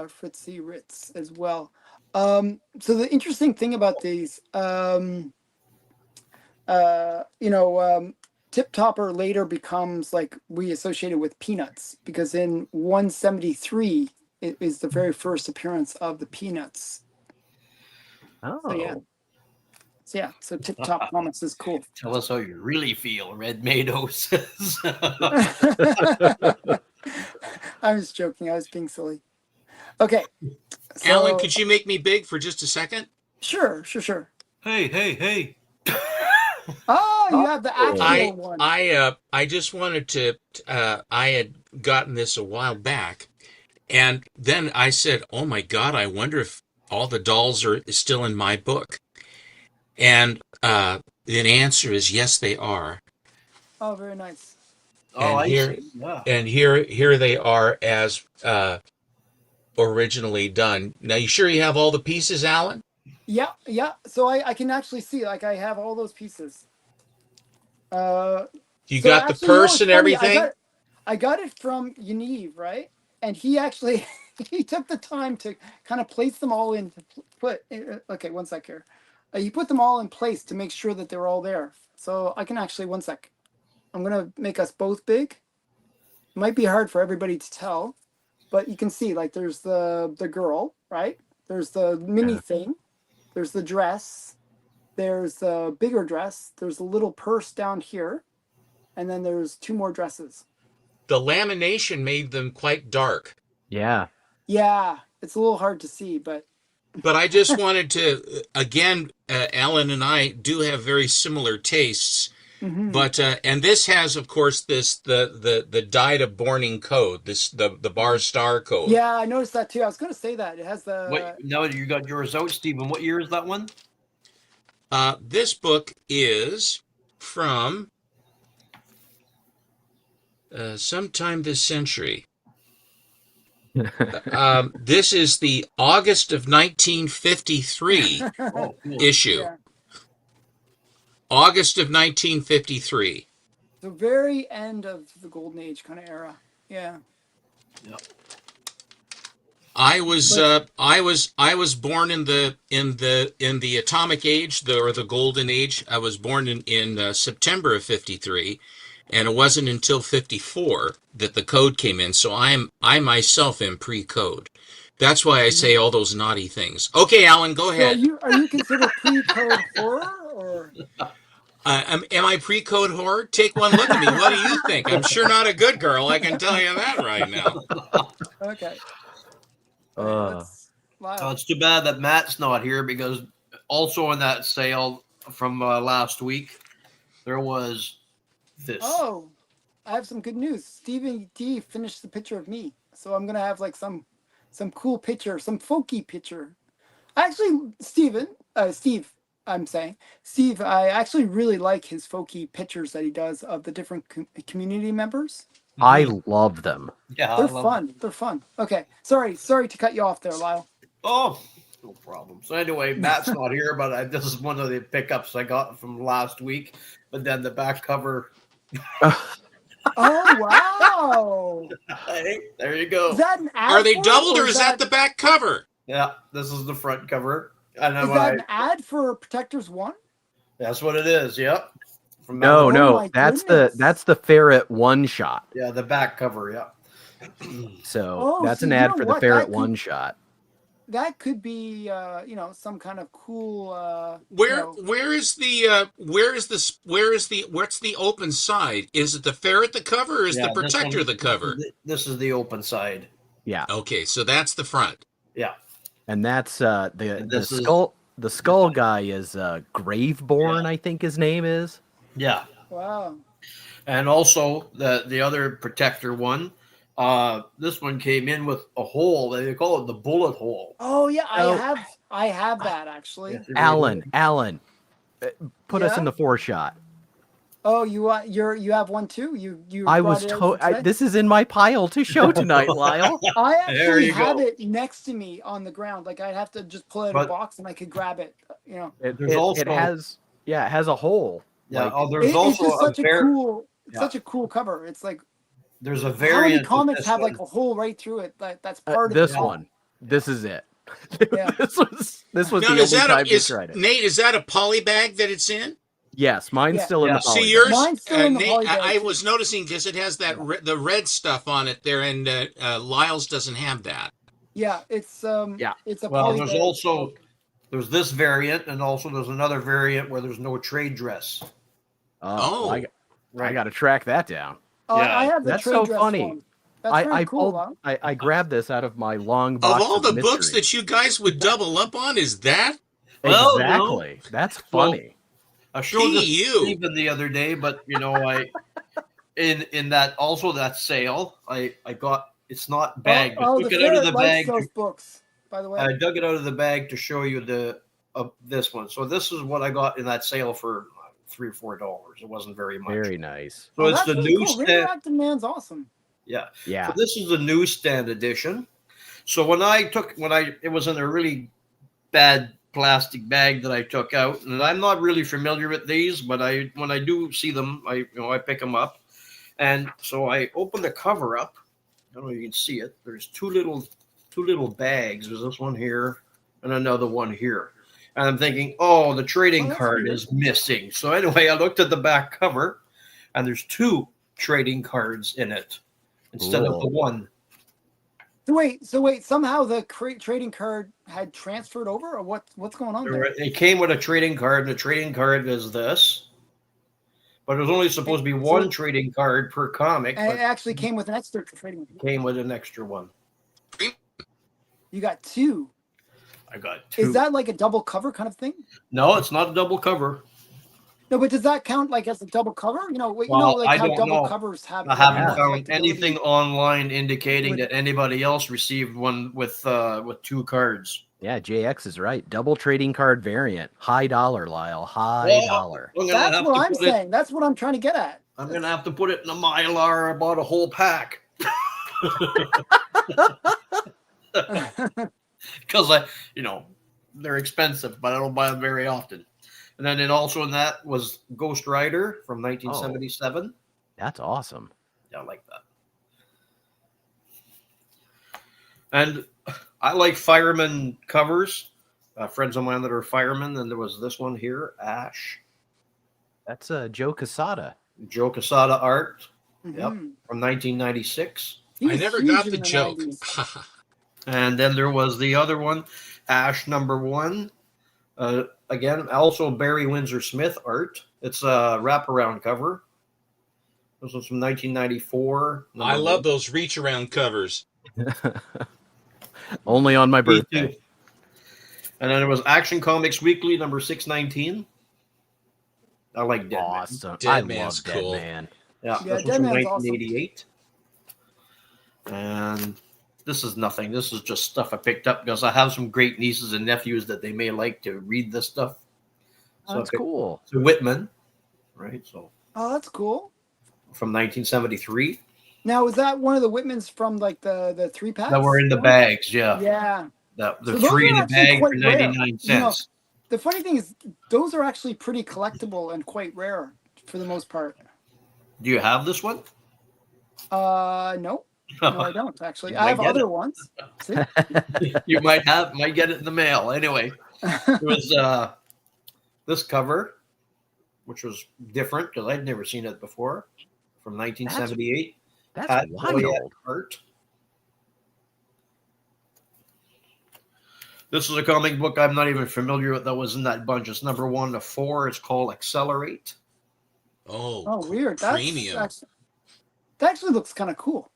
Fritzy Ritz as well. So the interesting thing about these, Tip Topper later becomes like we associated with Peanuts because in 173 it is the very first appearance of the Peanuts. Oh. So Tip Top Comics is cool. Tell us how you really feel, Red Mado says. I was joking. I was being silly. Okay. So, Alan, could you make me big for just a second? Sure. Hey. Oh, you have the actual one. I just wanted to, I had gotten this a while back, and then I said, oh my God, I wonder if all the dolls are still in my book. And the answer is yes, they are. Oh, very nice. And here they are as originally done. Now, you sure you have all the pieces, Alan? Yeah. So I can actually see, like, I have all those pieces. You got the purse and everything? I got it from Yaniv, right? And he actually, he took the time to kind of place them all in, okay, one sec here. He put them all in place to make sure that they were all there. So I can actually, one sec. I'm going to make us both big. It might be hard for everybody to tell, but you can see, like, there's the girl, right? There's the mini thing. There's the dress. There's the bigger dress. There's a little purse down here. And then there's 2 more dresses. The lamination made them quite dark. Yeah. Yeah, it's a little hard to see, but I just wanted to, again, Alan and I do have very similar tastes. But and this has, of course, the Died of Borning code, the bar star code. Yeah, I noticed that too. I was going to say that it has the. What? Now you got yours out, Stephen. What year is that one? This book is from sometime this century. This is the August of 1953 Oh, cool. issue. Yeah. August of 1953. The very end of the Golden Age kind of era. Yeah. Yep. I was born in the Atomic Age, or the Golden Age. I was born in September of 53, and it wasn't until 54 that the code came in. So I myself am pre-code. That's why I say all those naughty things. Okay, Alan, go So ahead. are you considered pre-code horror or? Am I pre-code horror? Take one look at me. What do you think? I'm sure not a good girl. I can tell you that right now. Okay. Lyle. Oh, it's too bad that Matt's not here, because also in that sale from last week, there was this. Oh, I have some good news. Stephen D finished the picture of me, so I'm gonna have like some cool picture, some folky picture. Actually, Steve, I'm saying Steve. I actually really like his folky pictures that he does of the different community members. I love them. Yeah, They're fun. They're fun. Okay, sorry to cut you off there, Lyle. Oh, no problem. So anyway, Matt's not here, but this is one of the pickups I got from last week. But then the back cover. Oh wow! Hey, there you go. Is that an ad? Are they for it, doubled, or is that the back cover? Yeah, this is the front cover. And Is that an ad for Protectors 1? that's what it is. Yep. From No, Oh Mount- my that's goodness. the ferret one shot. Yeah, the back cover. Yeah. So Oh, that's so an you ad know for the what? ferret That could- one shot. That could be, some kind of cool. What's the open side? Is it the ferret the cover, or is Yeah, the protector this one- the cover? This is the open side. Yeah, Okay, so that's the front. Yeah. and that's And the this is- skull. The skull guy is Graveborn, I think his name is. Yeah. Wow. And also the other protector one. This one came in with a hole. They call it the bullet hole. Oh yeah, Oh. I have that actually. Yeah. Alan, put us Yeah? in the four shot. Oh, you have one too. You. I brought was it out today? this is in my pile to show tonight, Lyle. I There actually you have go. it next to me on the ground. Like I'd have to just pull it out of But- a box and I could grab it. You know. There's also- it has a hole. Yeah. Like, Oh, there's It's also just such a it's such a cool cover. It's like there's a how many variant. of comics this have one. like a hole right through it? That's part of this the comic. one. This is it. Yeah. this was Now, the only time we tried it. Nate? Is that a poly bag that it's in? Yes, mine's Yeah. still in the Yeah. poly See, bag. yours, Mine's still in the Nate, poly bag, I too. was noticing because it has that the red stuff on it there, and Lyle's doesn't have that. Yeah, it's Yeah. it's a Well, poly there's bag. also there's this variant, and also there's another variant where there's no trade dress. Oh. I got to track that down. Yeah. I have the That's trade so dress funny. one. That's very cool. Huh? I grabbed this out of my long Of box all the books mystery. that you guys would double up on, is that? Well, Exactly. That's funny. I showed this to you. Stephen the other day, but I in that also that sale, I got it's not bagged. I Oh, took the it out of ferret the likes bag. those books, by the way. I dug it out of the bag to show you this one. So this is what I got in that sale for $3 or $4. It wasn't very much. Very nice. So it's that's the really cool. newsstand. Radioactive Man's awesome. Yeah. Yeah. So this is the newsstand edition. So it was in a really bad plastic bag that I took out, and I'm not really familiar with these, but when I do see them, I pick them up, and so I open the cover up. I don't know if you can see it. There's two little bags. There's this one here and another one here, and I'm thinking, oh, the trading that's card weird. is missing. So anyway, I looked at the back cover, and there's two trading cards in it instead of the Cool. one. So wait. Somehow the trading card had transferred over, or what's going on there? It came with a trading card, and the trading card is this. But it was only supposed to be one trading card per comic, And but it actually came with an extra trading. it came with an extra one. You got two. I got two. Is that like a double cover kind of thing? No, it's not a double cover. No, but does that count like as a double cover? You know, Well, like I how don't double know. covers have. I haven't Yeah. found collectability. anything online indicating With- that anybody else received one with 2 cards. Yeah, JX is right. Double trading card variant. High dollar, Lyle. High Well, dollar. I'm gonna That's have what to I'm put it. saying. That's what I'm trying to get at. I'm gonna have to put it in a Mylar. I bought a whole pack because they're expensive, but I don't buy them very often. And then also in that was Ghost Rider from 1977. That's awesome. Yeah, I like that. And I like fireman covers. Friends of mine that are firemen, and there was this one here, Ash. That's Joe Casada. Joe Casada art. Yep, Mhm. from 1996. He I was never huge got in the joke. 90s. And then there was the other one, Ash #1. Again, also Barry Windsor Smith art. It's a wraparound cover. This was from 1994. I love those reach around covers. Only on my Me birthday. too. And then it was Action Comics Weekly number 619. I like Dead Man. Awesome. Dead I Man's love Dead cool. Man. Yeah, Yeah, this was Dead from Man's awesome. 1988. And this is nothing. This is just stuff I picked up because I have some great nieces and nephews that they may like to read this stuff. So That's cool. So Whitman, right? So Oh, that's cool. from 1973. Now, is that one of the Whitmans from like the 3-packs? That were in the bags, yeah. Yeah. The So those 3 are in the actually bag for quite rare. 99 cents. The funny thing is, those are actually pretty collectible and quite rare for the most part. Do you have this one? No, I don't actually. You I might have get other it. ones. See? You might get it in the mail. Anyway, it was this cover, which was different because I'd never seen it before, from 1978. That's Pat Boyette wild. art. This is a comic book I'm not even familiar with that was in that bunch. It's number 1 to 4. It's called Accelerate. Oh, weird. That actually looks kind of cool.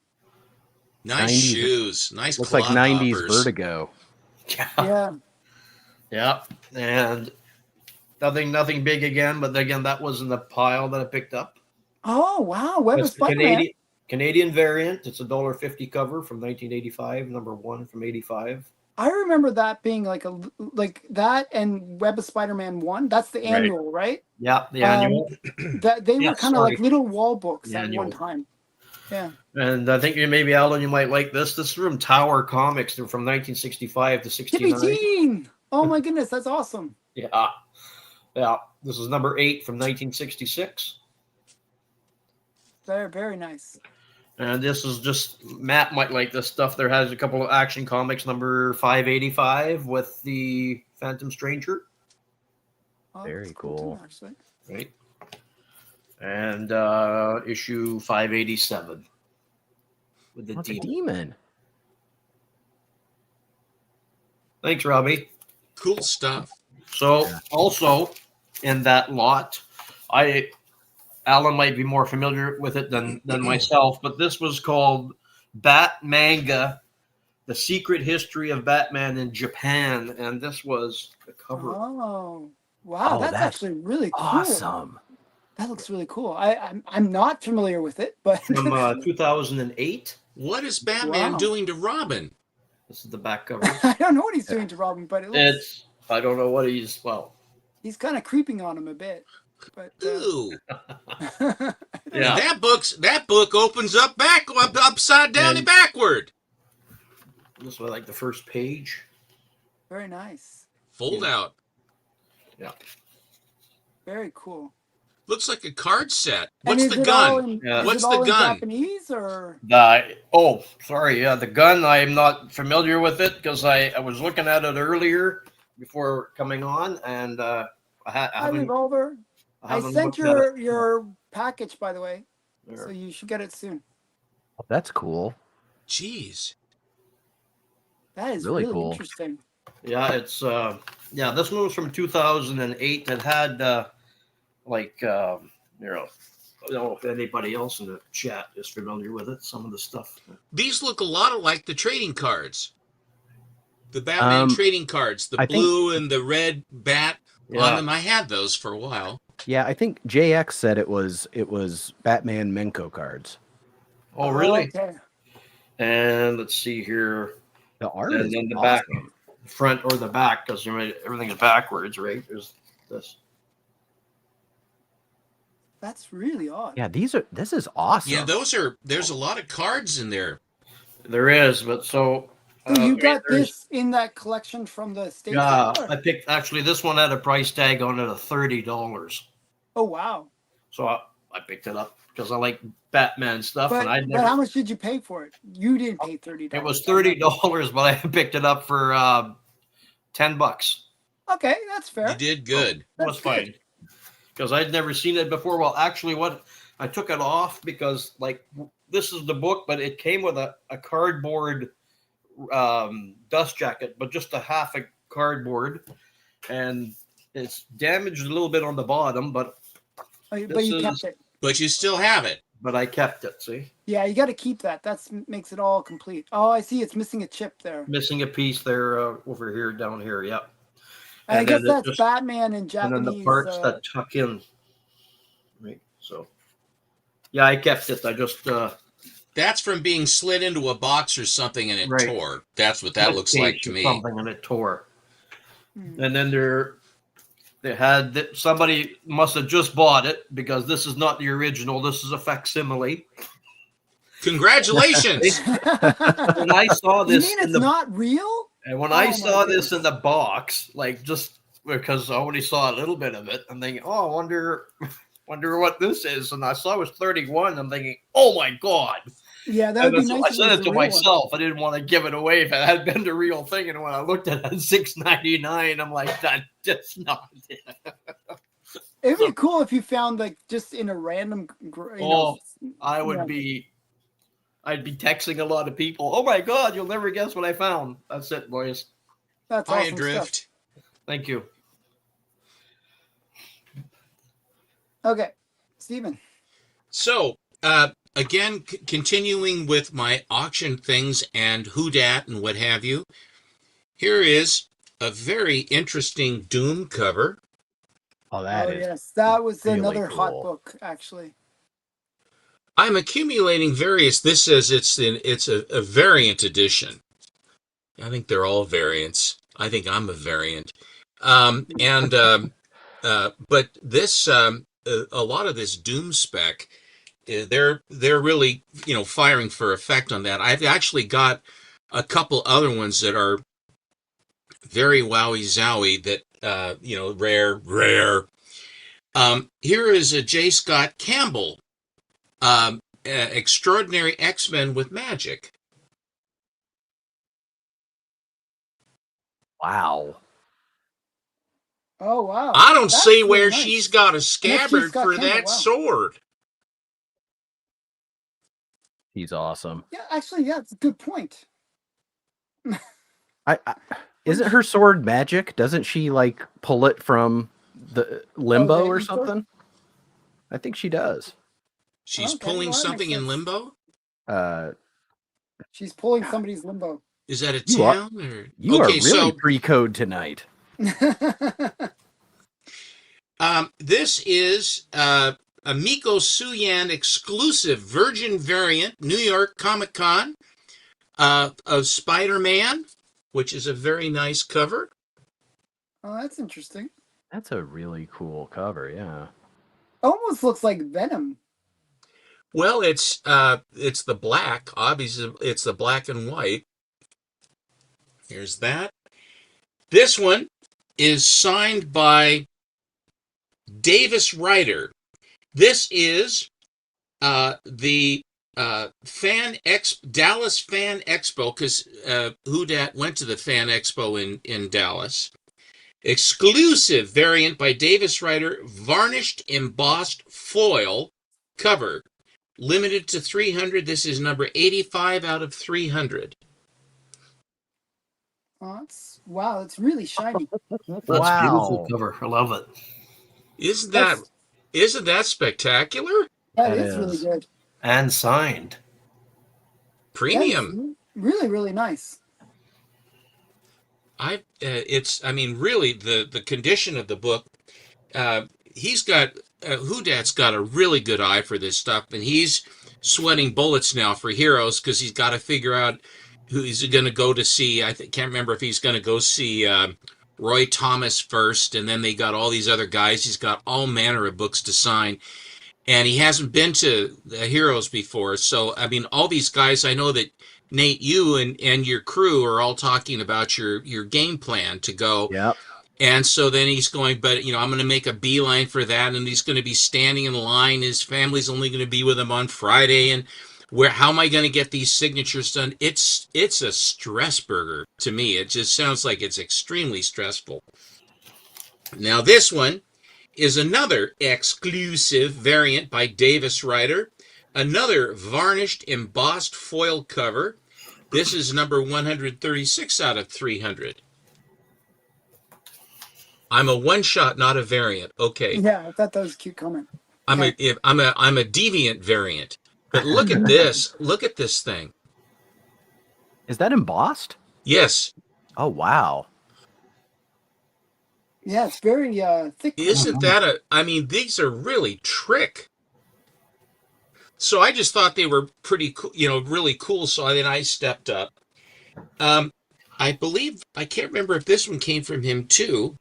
Nice 90s. shoes. Nice Looks claw like 90s toppers. Vertigo. Yeah. Yeah, and nothing big again, but again, that was in the pile that I picked up. Oh wow, Web of It's the Spider-Man. Canadian variant. It's a $1.50 cover from 1985, number 1 from 85. I remember that being like that and Web of Spider-Man 1. That's the annual, right? Yeah, the annual. That they Yeah, were kind of like sorry. little wall books The at annual. one time. Yeah. And I think maybe Alan, you might like this. This is from Tower Comics. They're from 1965 to Tippy 69. Teen. Oh my goodness, that's awesome. Yeah, yeah. This is number 8 from 1966. Very, very nice. And this is just Matt might like this stuff. There has a couple of Action Comics number 585 with the Phantom Stranger, Oh, Very that's cool. too, actually. right? And issue 587 with the What's a demon. demon? Thanks, Robbie. Cool stuff. So Yeah. also in that lot, Alan might be more familiar with it than myself, but this was called Bat Manga, The Secret History of Batman in Japan, and this was the cover. Oh, wow, Oh, that's that's actually really cool. Awesome. That looks really cool. I'm not familiar with it, but From 2008. What is Batman Wow. doing to Robin? This is the back cover. I don't know what he's doing to Robin, but I don't know what he's he's kind of creeping on him a bit. But Ooh. yeah. That book opens up upside down and backward. This was like the first page. very nice. Fold out. Yeah. Very cool. Looks like a card set. And What's is the it all gun? in- Yeah. is What's it the all in gun? Japanese or? Sorry. Yeah, the gun. I'm not familiar with it because I was looking at it earlier before coming on, and I Hi, haven't. Revolver. I haven't sent looked at it. your package, by the way, There. so you should get it soon. That's cool. Jeez. That is Really really cool. interesting. Yeah, it's this one was from 2008. That had I don't know if anybody else in the chat is familiar with it. Some of the stuff. These look a lot like the trading cards. The Batman trading cards, the I think- blue and the red bat on Yeah, them. I had those for a while. Yeah, I think JX said it was Batman Menko cards. Oh, really? Okay. And let's see here. The art And is then the awesome. back, front or the back, because everything is backwards, right? There's this. That's really odd. Yeah, this is awesome. Yeah, there's a lot of cards in there. There is, but so. So you I mean, got there's- this in that collection from the States? Yeah, or- I picked. Actually, this one had a price tag on it of $30. Oh, wow. So I picked it up because I like Batman stuff, But, and I but never. how much did you pay for it? You didn't pay $30. It was $30, but I picked it up for $10. Okay, that's fair. You did good. It was That's fine good. because I'd never seen it before. Well, actually, what I took it off because like this is the book, but it came with a cardboard dust jacket, but just a half a cardboard, and it's damaged a little bit on the bottom, but But this you is- kept it. But you still have it. but I kept it. See, Yeah, you got to keep that. That makes it all complete. Oh, I see. It's missing a chip there. missing a piece there over here, down here. Yep. And I And guess then it that's just- Batman in Japanese. And then the parts that tuck in. Right. So, yeah, I kept it. I just That's from being slid into a box or something and it Right. tore. That's what that looks like to or me. something, and it tore. Hmm. And then they had somebody must have just bought it because this is not the original. This is a facsimile. Congratulations. When I saw You this mean in it's the not real? and when Oh I my saw this goodness. in the box, like just because I only saw a little bit of it, I'm thinking, oh, I wonder what this is. And I saw it was 31. I'm thinking, oh my god. Yeah, that would And be so nice. I if said was it the to real one. myself. I didn't want to give it away if it had been the real thing. And when I looked at it at $6.99, I'm like, that's just not it. It'd be cool if you found like just in a random. I would Yeah. be. I'd be texting a lot of people. Oh my god, you'll never guess what I found. That's it, boys. That's Hi, awesome stuff. Adrift. Thank you. Okay, Steven. So, again, continuing with my auction things and whodat and what have you, here is a very interesting Doom cover. Oh, that Oh is yes, that was really another hot cool. book actually. I'm accumulating various. This says it's a variant edition. I think they're all variants. I think I'm a variant. But this a lot of this Doom spec, they're really firing for effect on that. I've actually got a couple other ones that are very wowie zowie that rare. Here is a J. Scott Campbell. Extraordinary X-Men with Magic. wow. Oh wow. I don't That's see really where nice. she's got a scabbard Scott for Campbell, that wow. sword. He's awesome. Yeah, actually, yeah, it's a good point. I isn't her sword magic? Doesn't she like pull it from the limbo the or alien sword? something? I think she does. She's Okay, pulling well, that something makes in sense. limbo. She's pulling somebody's limbo. Is that a You are- town? Or... You are okay, really so pre-code tonight. this is a Miko Suyan exclusive Virgin variant, New York Comic Con, of Spider-Man, which is a very nice cover. Oh, that's interesting. That's a really cool cover, yeah. Almost looks like Venom. Well, it's the black. Obviously, it's the black and white. Here's that. This one is signed by Davis Ryder. This is the Dallas Fan Expo, because Whodat went to the Fan Expo in Dallas. Exclusive variant by Davis Ryder, varnished embossed foil cover. Limited to 300. This is number 85 out of 300. Oh, wow, it's really shiny. That's beautiful cover. I love it. Isn't That's- that spectacular? That That is really is. good. And signed. Premium. That's really, really nice. Really the condition of the book. he's got Hudat's got a really good eye for this stuff, and he's sweating bullets now for Heroes because he's got to figure out who he's going to go to see. Can't remember if he's going to go see Roy Thomas first, and then they got all these other guys. He's got all manner of books to sign, and he hasn't been to the Heroes before. So I mean, all these guys, I know that Nate, you and your crew are all talking about your game plan to go. Yep. And so then he's going, but I'm going to make a beeline for that, and he's going to be standing in line. His family's only going to be with him on Friday, and how am I going to get these signatures done? It's a stress burger to me. It just sounds like it's extremely stressful. Now this one is another exclusive variant by Davis Ryder, another varnished embossed foil cover. This is number 136 out of 300. I'm a one shot, not a variant. Okay. Yeah, I thought that was a cute comment. I'm a deviant variant. But look at this. Look at this thing. Is that embossed? Yes. Oh wow. Yeah, it's very thick. Isn't that these are really trick. So I just thought they were pretty cool, really cool. So then I stepped up. I believe, I can't remember if this one came from him too.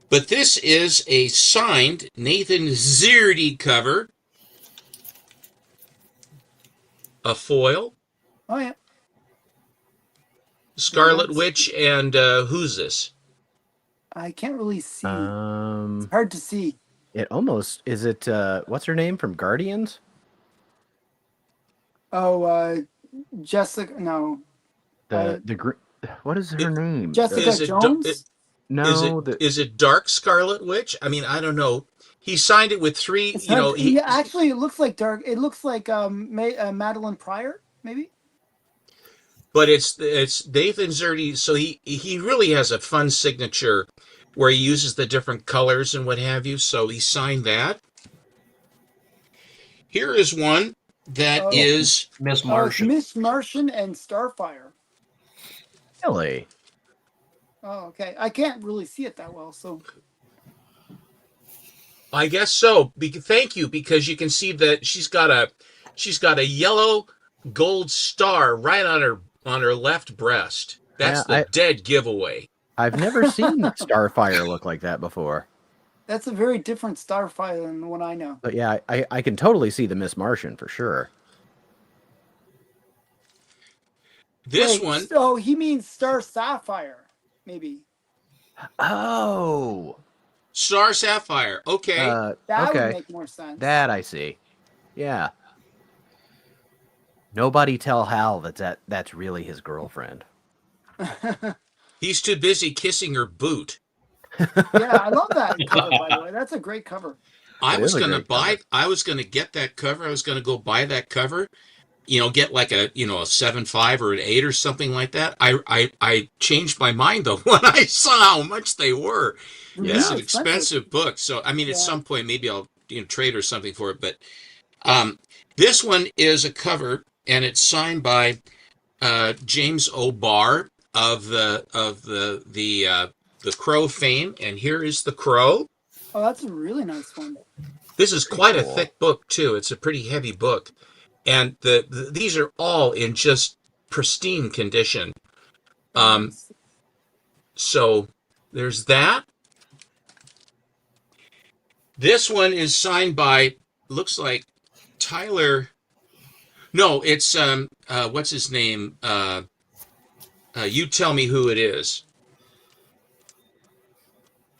But this is a signed Nathan Zierdy cover. A foil. Oh, yeah. Scarlet Witch and who's this? I can't really see. It's hard to see. It almost is it. What's her name from Guardians? Oh, Jessica. No. What is her name? Jessica Jones. No. Is it Dark Scarlet Witch? I mean, I don't know. He signed it with three. Actually, it looks like dark. It looks like Madeline Pryor, maybe. But it's Nathan Zierdy, so he really has a fun signature where he uses the different colors and what have you. So he signed that. Here is one that is Miss Martian. Miss Martian and Starfire. Really? Oh, okay. I can't really see it that well, so. I guess so. Thank you, because you can see that she's got a yellow gold star right on her left breast. That's dead giveaway. I've never seen Starfire look like that before. That's a very different Starfire than the one I know. But yeah, I can totally see the Miss Martian for sure. This one. Oh, he means Star Sapphire, maybe. Oh. Star Sapphire. Okay. That would make more sense. That I see. Yeah. Nobody tell Hal that's really his girlfriend. He's too busy kissing her boot. Yeah, I love that cover, by the way. That's a great cover. I was going to get that cover. I was going to go buy that cover, get like a 7.5 or an 8 or something like that. I changed my mind though when I saw how much they were. Yeah, it's an expensive book. So, I mean, at some point, maybe I'll trade or something for it. But this one is a cover, and it's signed by James O'Barr of the Crow fame. And here is the Crow. Oh, that's a really nice one. This is quite a thick book too. It's a pretty heavy book, and these are all in just pristine condition. So there's that. This one is signed by, looks like Tyler. No, it's what's his name? You tell me who it is.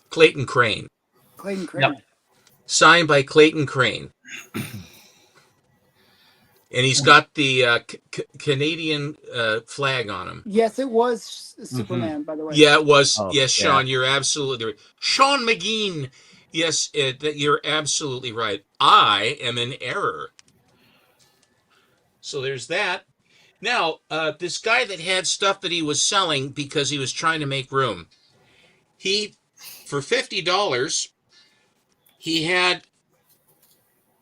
Clayton Crane. Clayton Crane. Yep. Signed by Clayton Crane. And he's got the Canadian flag on him. Yes, it was Superman, by the way. Yeah, it was. Oh, yes, Sean, you're absolutely right. Sean McGean. Yes, you're absolutely right. I am in error. So there's that. Now, this guy that had stuff that he was selling because he was trying to make room, for $50, he had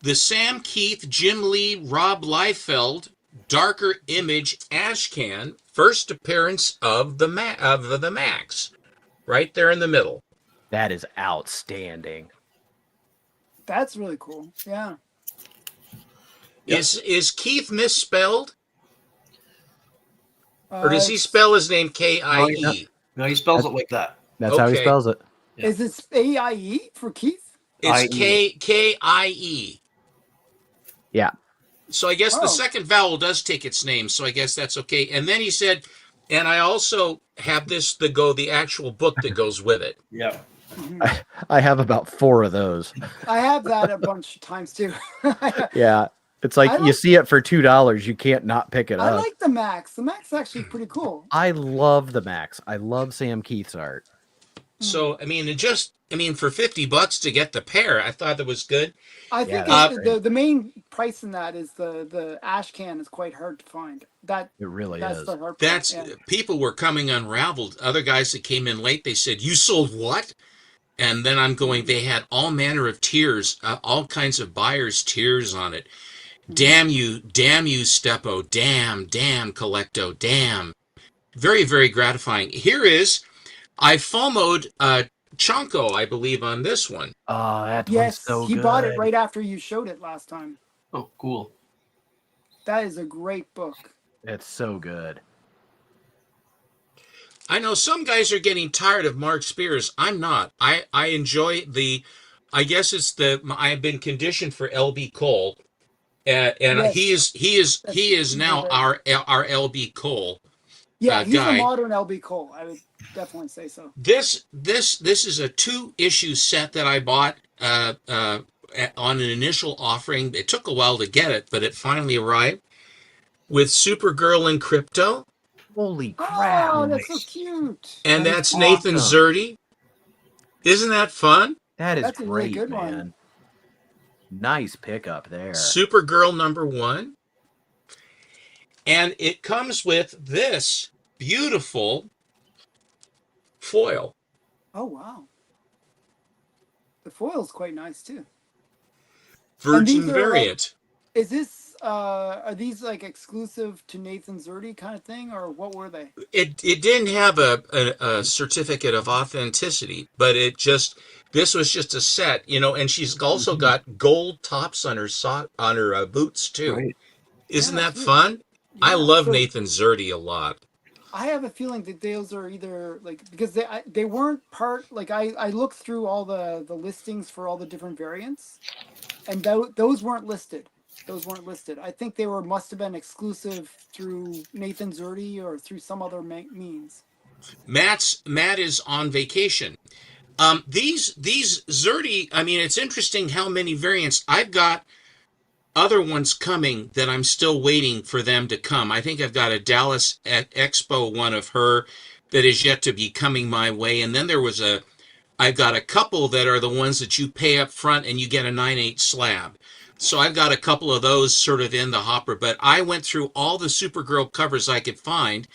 the Sam Keith, Jim Lee, Rob Liefeld, Darker Image Ashcan, first appearance of the Max, right there in the middle. That is outstanding. That's really cool. Yeah. Yep. Is Keith misspelled? Or does he It's- spell his name K-I-E? No, he spells it like that. That's how he Okay. spells it. Yeah. Is it AIE for Keith? It's I-E. K-I-E. Yeah. So I guess the Oh. second vowel does take its name, so I guess that's okay. And then he said, and I also have the actual book that goes with it. Yeah. Mhm. I have about 4 of those. I have that a bunch of times too. Yeah. It's like I you like- see it for $2, you can't not pick it I up. like the Max. The Max is actually pretty cool. I love the Max. I love Sam Keith's art. So, I mean, for $50 to get the pair, I thought that was good. I Yeah, think that's the main price in that is the ash can is quite hard to find. It really That's is. the hard part. That's Yeah. people were coming unraveled. Other guys that came in late, they said, "You sold what?" And then I'm going, they had all manner of tiers, all kinds of buyers' tiers on it. Damn you, Stepo, damn, Collecto, damn. Very, very gratifying. Here is, I FOMO'd Chonko, I believe, on this one. Oh, that Yes, one's so he good. bought it right after you showed it last time. Oh, cool. That is a great book. It's so good. I know some guys are getting tired of Mark Spears. I'm not. I enjoy I guess it's I've been conditioned for LB Cole. And Yes. he is now very- our LB Cole. Yeah, he's guy. a modern LB Cole. I would definitely say so. This is a 2-issue set that I bought on an initial offering. It took a while to get it, but it finally arrived with Supergirl and Crypto, Holy crap. Oh, that's so cute. and That is that's Nathan awesome. Zerdy. Isn't that fun? That is That's a really great, good man. one. Nice pickup there. Supergirl #1, and it comes with this beautiful foil. Oh wow. The foil's quite nice too. Virgin these are, variant. Is this are these like exclusive to Nathan Zerdy kind of thing, or what were they? It didn't have a certificate of authenticity, but this was just a set, and she's also got gold tops on her boots too. Right. Isn't Yeah, that sweet. fun? I Yeah, love so Nathan Zerdy a lot. I have a feeling that those are either like because they weren't part like I looked through all the listings for all the different variants, and those weren't listed. Those weren't listed. I think they must have been exclusive through Nathan Zerdy or through some other means. Matt is on vacation. These Zerdy, I mean, it's interesting how many variants. I've got other ones coming that I'm still waiting for them to come. I think I've got a Dallas Expo one of her that is yet to be coming my way. And then I've got a couple that are the ones that you pay up front and you get a 9/8 slab. So I've got a couple of those sort of in the hopper, but I went through all the Supergirl covers I could find.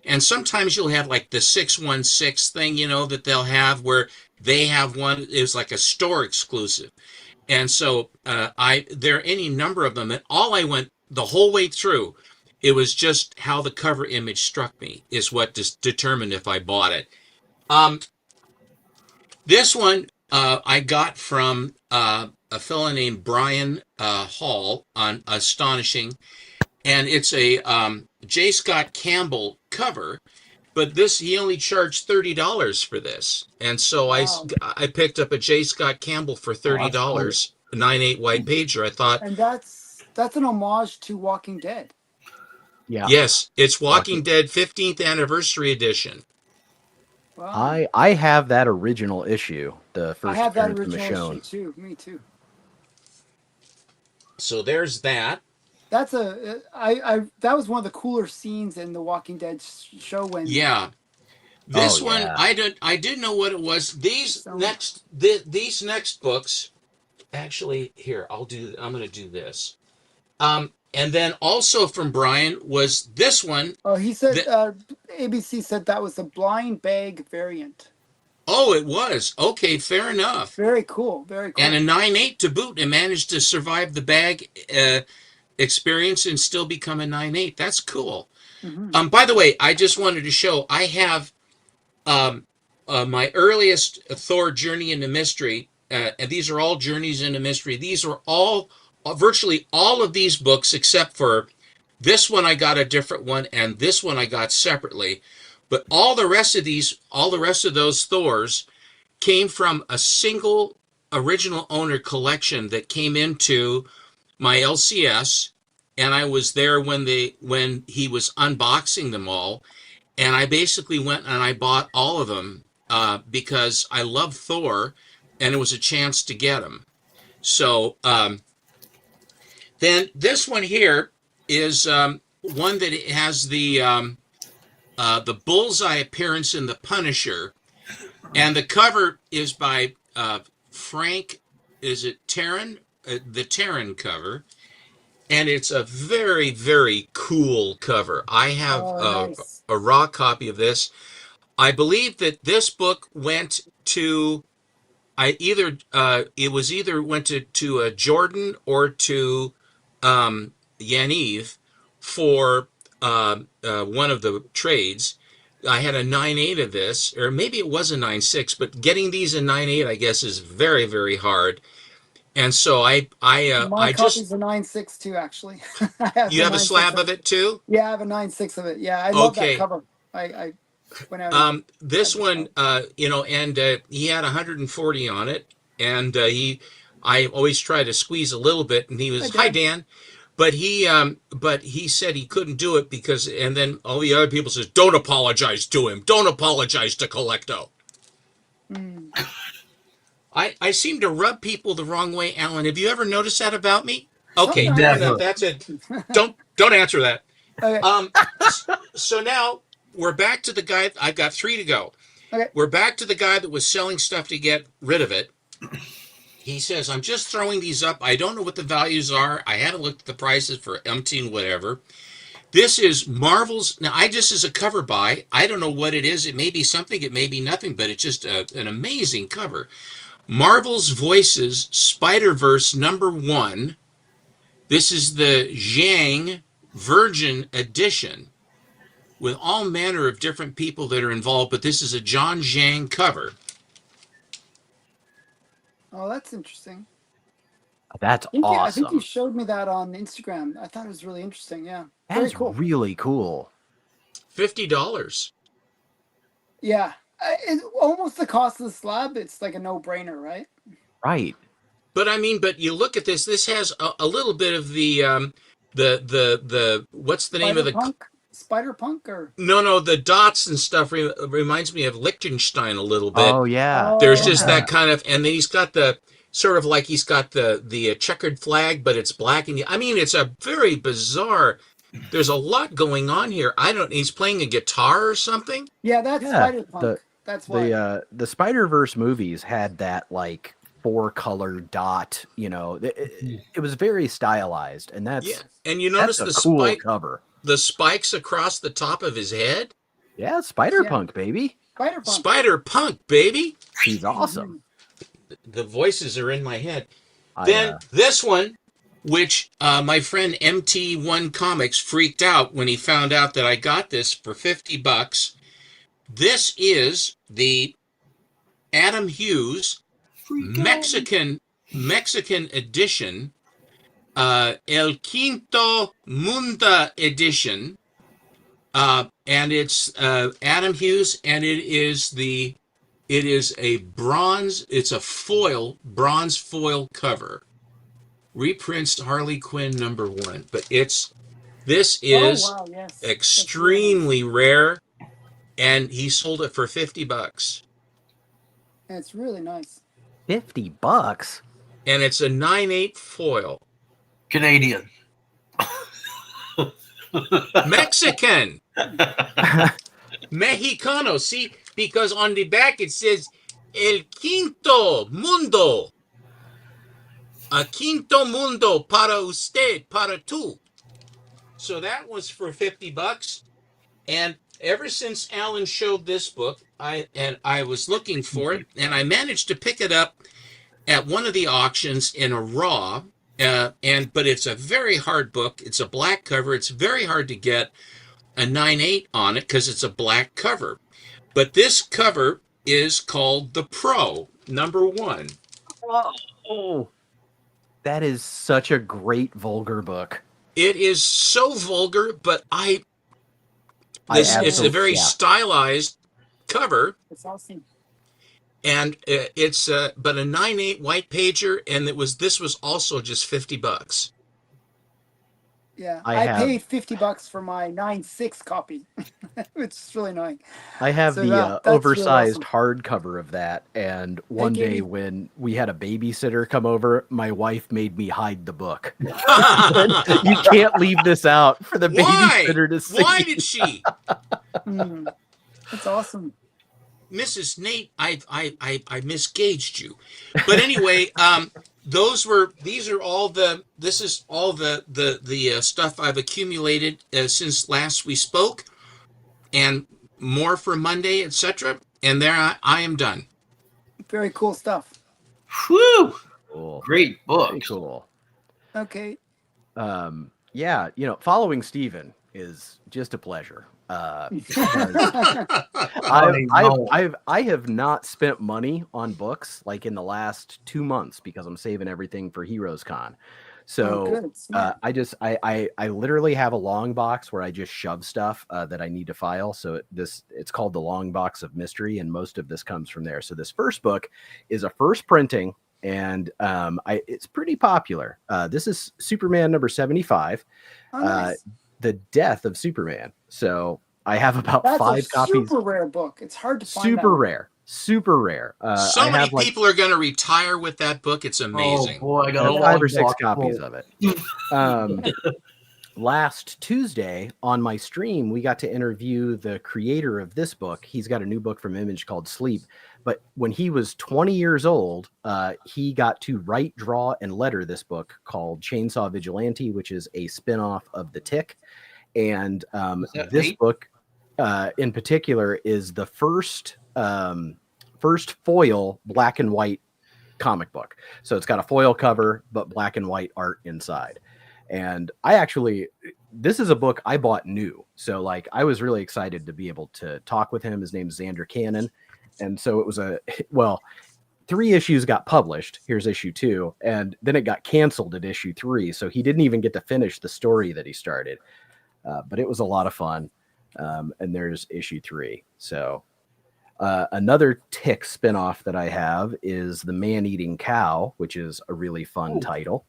And sometimes you'll have like the 616 thing, that they'll have where they have one is like a store exclusive. And so there are any number of them. And all I went the whole way through, it was just how the cover image struck me is what determined if I bought it. This one I got from a fellow named Brian Hall on Astonishing. And it's a J. Scott Campbell cover, but he only charged $30 for this. And so Wow. I picked up a J. Scott Campbell for $30, a 9/8 white pager. I thought, And that's an homage to Walking Dead. Yeah. yes, it's Walking Dead 15th anniversary edition. Wow. I have that original issue, the I first have that appearance of original Michonne. issue too. Me too. So there's that. That's that was one of the cooler scenes in the Walking Dead show when Yeah. This Oh, one, yeah. I didn't know what it was. These So- next books, actually, here, I'm going to do this. And then also from Brian was this one. Oh, he said ABC said that was the blind bag variant. Oh, it was. Okay, fair enough. Very cool. Very cool. And a 9/8 to boot and managed to survive the bag experience and still become a 9/8. That's cool. Mhm. By the way, I just wanted to show I have my earliest Thor Journey into Mystery and these are all Journeys into Mystery. These are all virtually all of these books, except for this one I got a different one, and this one I got separately. But all the rest of these, all the rest of those Thors came from a single original owner collection that came into my LCS, and I was there when he was unboxing them all, and I basically went and I bought all of them because I love Thor, and it was a chance to get them. So then this one here is one that has the bullseye appearance in the Punisher, and the cover is by Frank. Is it Terran? The Terran cover, and it's a very, very cool cover. I have nice. a raw copy of this. I believe that this book went to it was either went to Jordan or to Yaniv for one of the trades. I had a 9.8 of this, or maybe it was a 9.6, but getting these in 9.8, I guess, is very, very hard. And so My I copy's just a 9.6 too, actually. I have you the have a 9.6 slab of it too? Yeah, I have a 9.6 of it. Yeah, I love that Okay. cover. I went out. And This got one, and he had 140 on it, and I always try to squeeze a little bit, and he was, Hi, "Hi, Dan." Dan," but he said he couldn't do it because, and then all the other people says, "Don't apologize to him. Don't apologize to Collecto." Mm. I seem to rub people the wrong way, Alan. Have you ever noticed that about me? Okay, Sometimes. Never. that's it. Don't answer that. Okay. So now we're back to the guy. I've got 3 to go. Okay. We're back to the guy that was selling stuff to get rid of it. He says, "I'm just throwing these up. I don't know what the values are. I haven't looked at the prices for umpteen whatever." This is Marvel's. Now, this is a cover buy. I don't know what it is. It may be something. It may be nothing. But it's just an amazing cover. Marvel's Voices Spider-Verse #1. This is the Zhang Virgin Edition with all manner of different people that are involved, but this is a John Zhang cover. Oh, that's interesting. That's I think you awesome. showed me that on Instagram. I thought it was really interesting. Yeah. That Very is cool. really cool. $50. Yeah. It's almost the cost of the slab. It's like a no-brainer, right? Right. But I mean, but you look at this. This has a little bit of the what's the name of the Spider-Punk or no the dots and stuff reminds me of Liechtenstein a little bit. Oh yeah. Oh, There's just okay. that kind of, and then he's got the sort of like he's got the checkered flag, but it's black and I mean it's a very bizarre. There's a lot going on here. He's playing a guitar or something. Yeah, that's Yeah, Spider-Punk. That's why. The Spider-Verse movies had that like 4-color dot, it was very stylized, and that's Yeah, and you notice that's a the cool cover. the spikes across the top of his head. Yeah, Spider-Punk, baby. Spider-Punk. Spider-Punk, baby. He's awesome. The voices are in my head. I, Then this one, which my friend MT1 Comics freaked out when he found out that I got this for $50. This is the Adam Hughes Mexican edition, El Quinto Mundo edition, and it's Adam Hughes, and it is a bronze. It's a bronze foil cover, reprints Harley Quinn #1. But this is Oh, wow, yes. extremely rare, and he sold it for $50. It's really nice. $50. And it's a 9/8 foil. Canadian. Mexican. Mexicano. See, because on the back it says El Quinto Mundo. A Quinto Mundo para usted, para tú. So that was for $50. And ever since Alan showed this book, I was looking for it, and I managed to pick it up at one of the auctions in a raw. But it's a very hard book. It's a black cover. It's very hard to get a 9/8 on it because it's a black cover. But this cover is called the Pro #1. Oh, that is such a great vulgar book. It is so vulgar, but I it's a very yeah. stylized cover, It's awesome. and it's but a 9.8 white pager, and this was also just $50. Yeah, I I have paid $50 for my 9.6 copy, which is really annoying. I have So the that's really oversized awesome. hardcover of that, and one Hey, day Katie. when we had a babysitter come over, my wife made me hide the book. You can't leave this out for the Why? babysitter to see. Why did she? That's awesome. Mrs. Nate, I misgauged you. But anyway, these are all this is all the stuff I've accumulated since last we spoke, and more for Monday, etc. And there I am done. Very cool stuff. Whew! Cool. Great Very books. cool. Okay. Yeah, following Steven is just a pleasure. I have not spent money on books like in the last 2 months because I'm saving everything for Heroes Con. So I literally have a long box where I just shove stuff that I need to file. So it's called the long box of mystery, and most of this comes from there. So this first book is a first printing, and it's pretty popular. This is Superman number 75. Oh, nice. The Death of Superman. So I have about That's 5 copies. Super rare book. It's hard to find. Super rare. So many people are going to retire with that book. It's amazing. Oh boy, I got 5 or 6 copies of it. Last Tuesday on my stream, we got to interview the creator of this book. He's got a new book from Image called Sleep. But when he was 20 years old, he got to write, draw, and letter this book called Chainsaw Vigilante, which is a spinoff of The Tick. And this book in particular is the first foil black and white comic book. So it's got a foil cover, but black and white art inside. And this is a book I bought new. So like, I was really excited to be able to talk with him. His name's Xander Cannon. And so it was 3 issues got published. Here's issue 2. And then it got canceled at issue 3. So he didn't even get to finish the story that he started. But it was a lot of fun. And there's issue 3. So another Tick spinoff that I have is The Man-Eating Cow, which is a really fun title.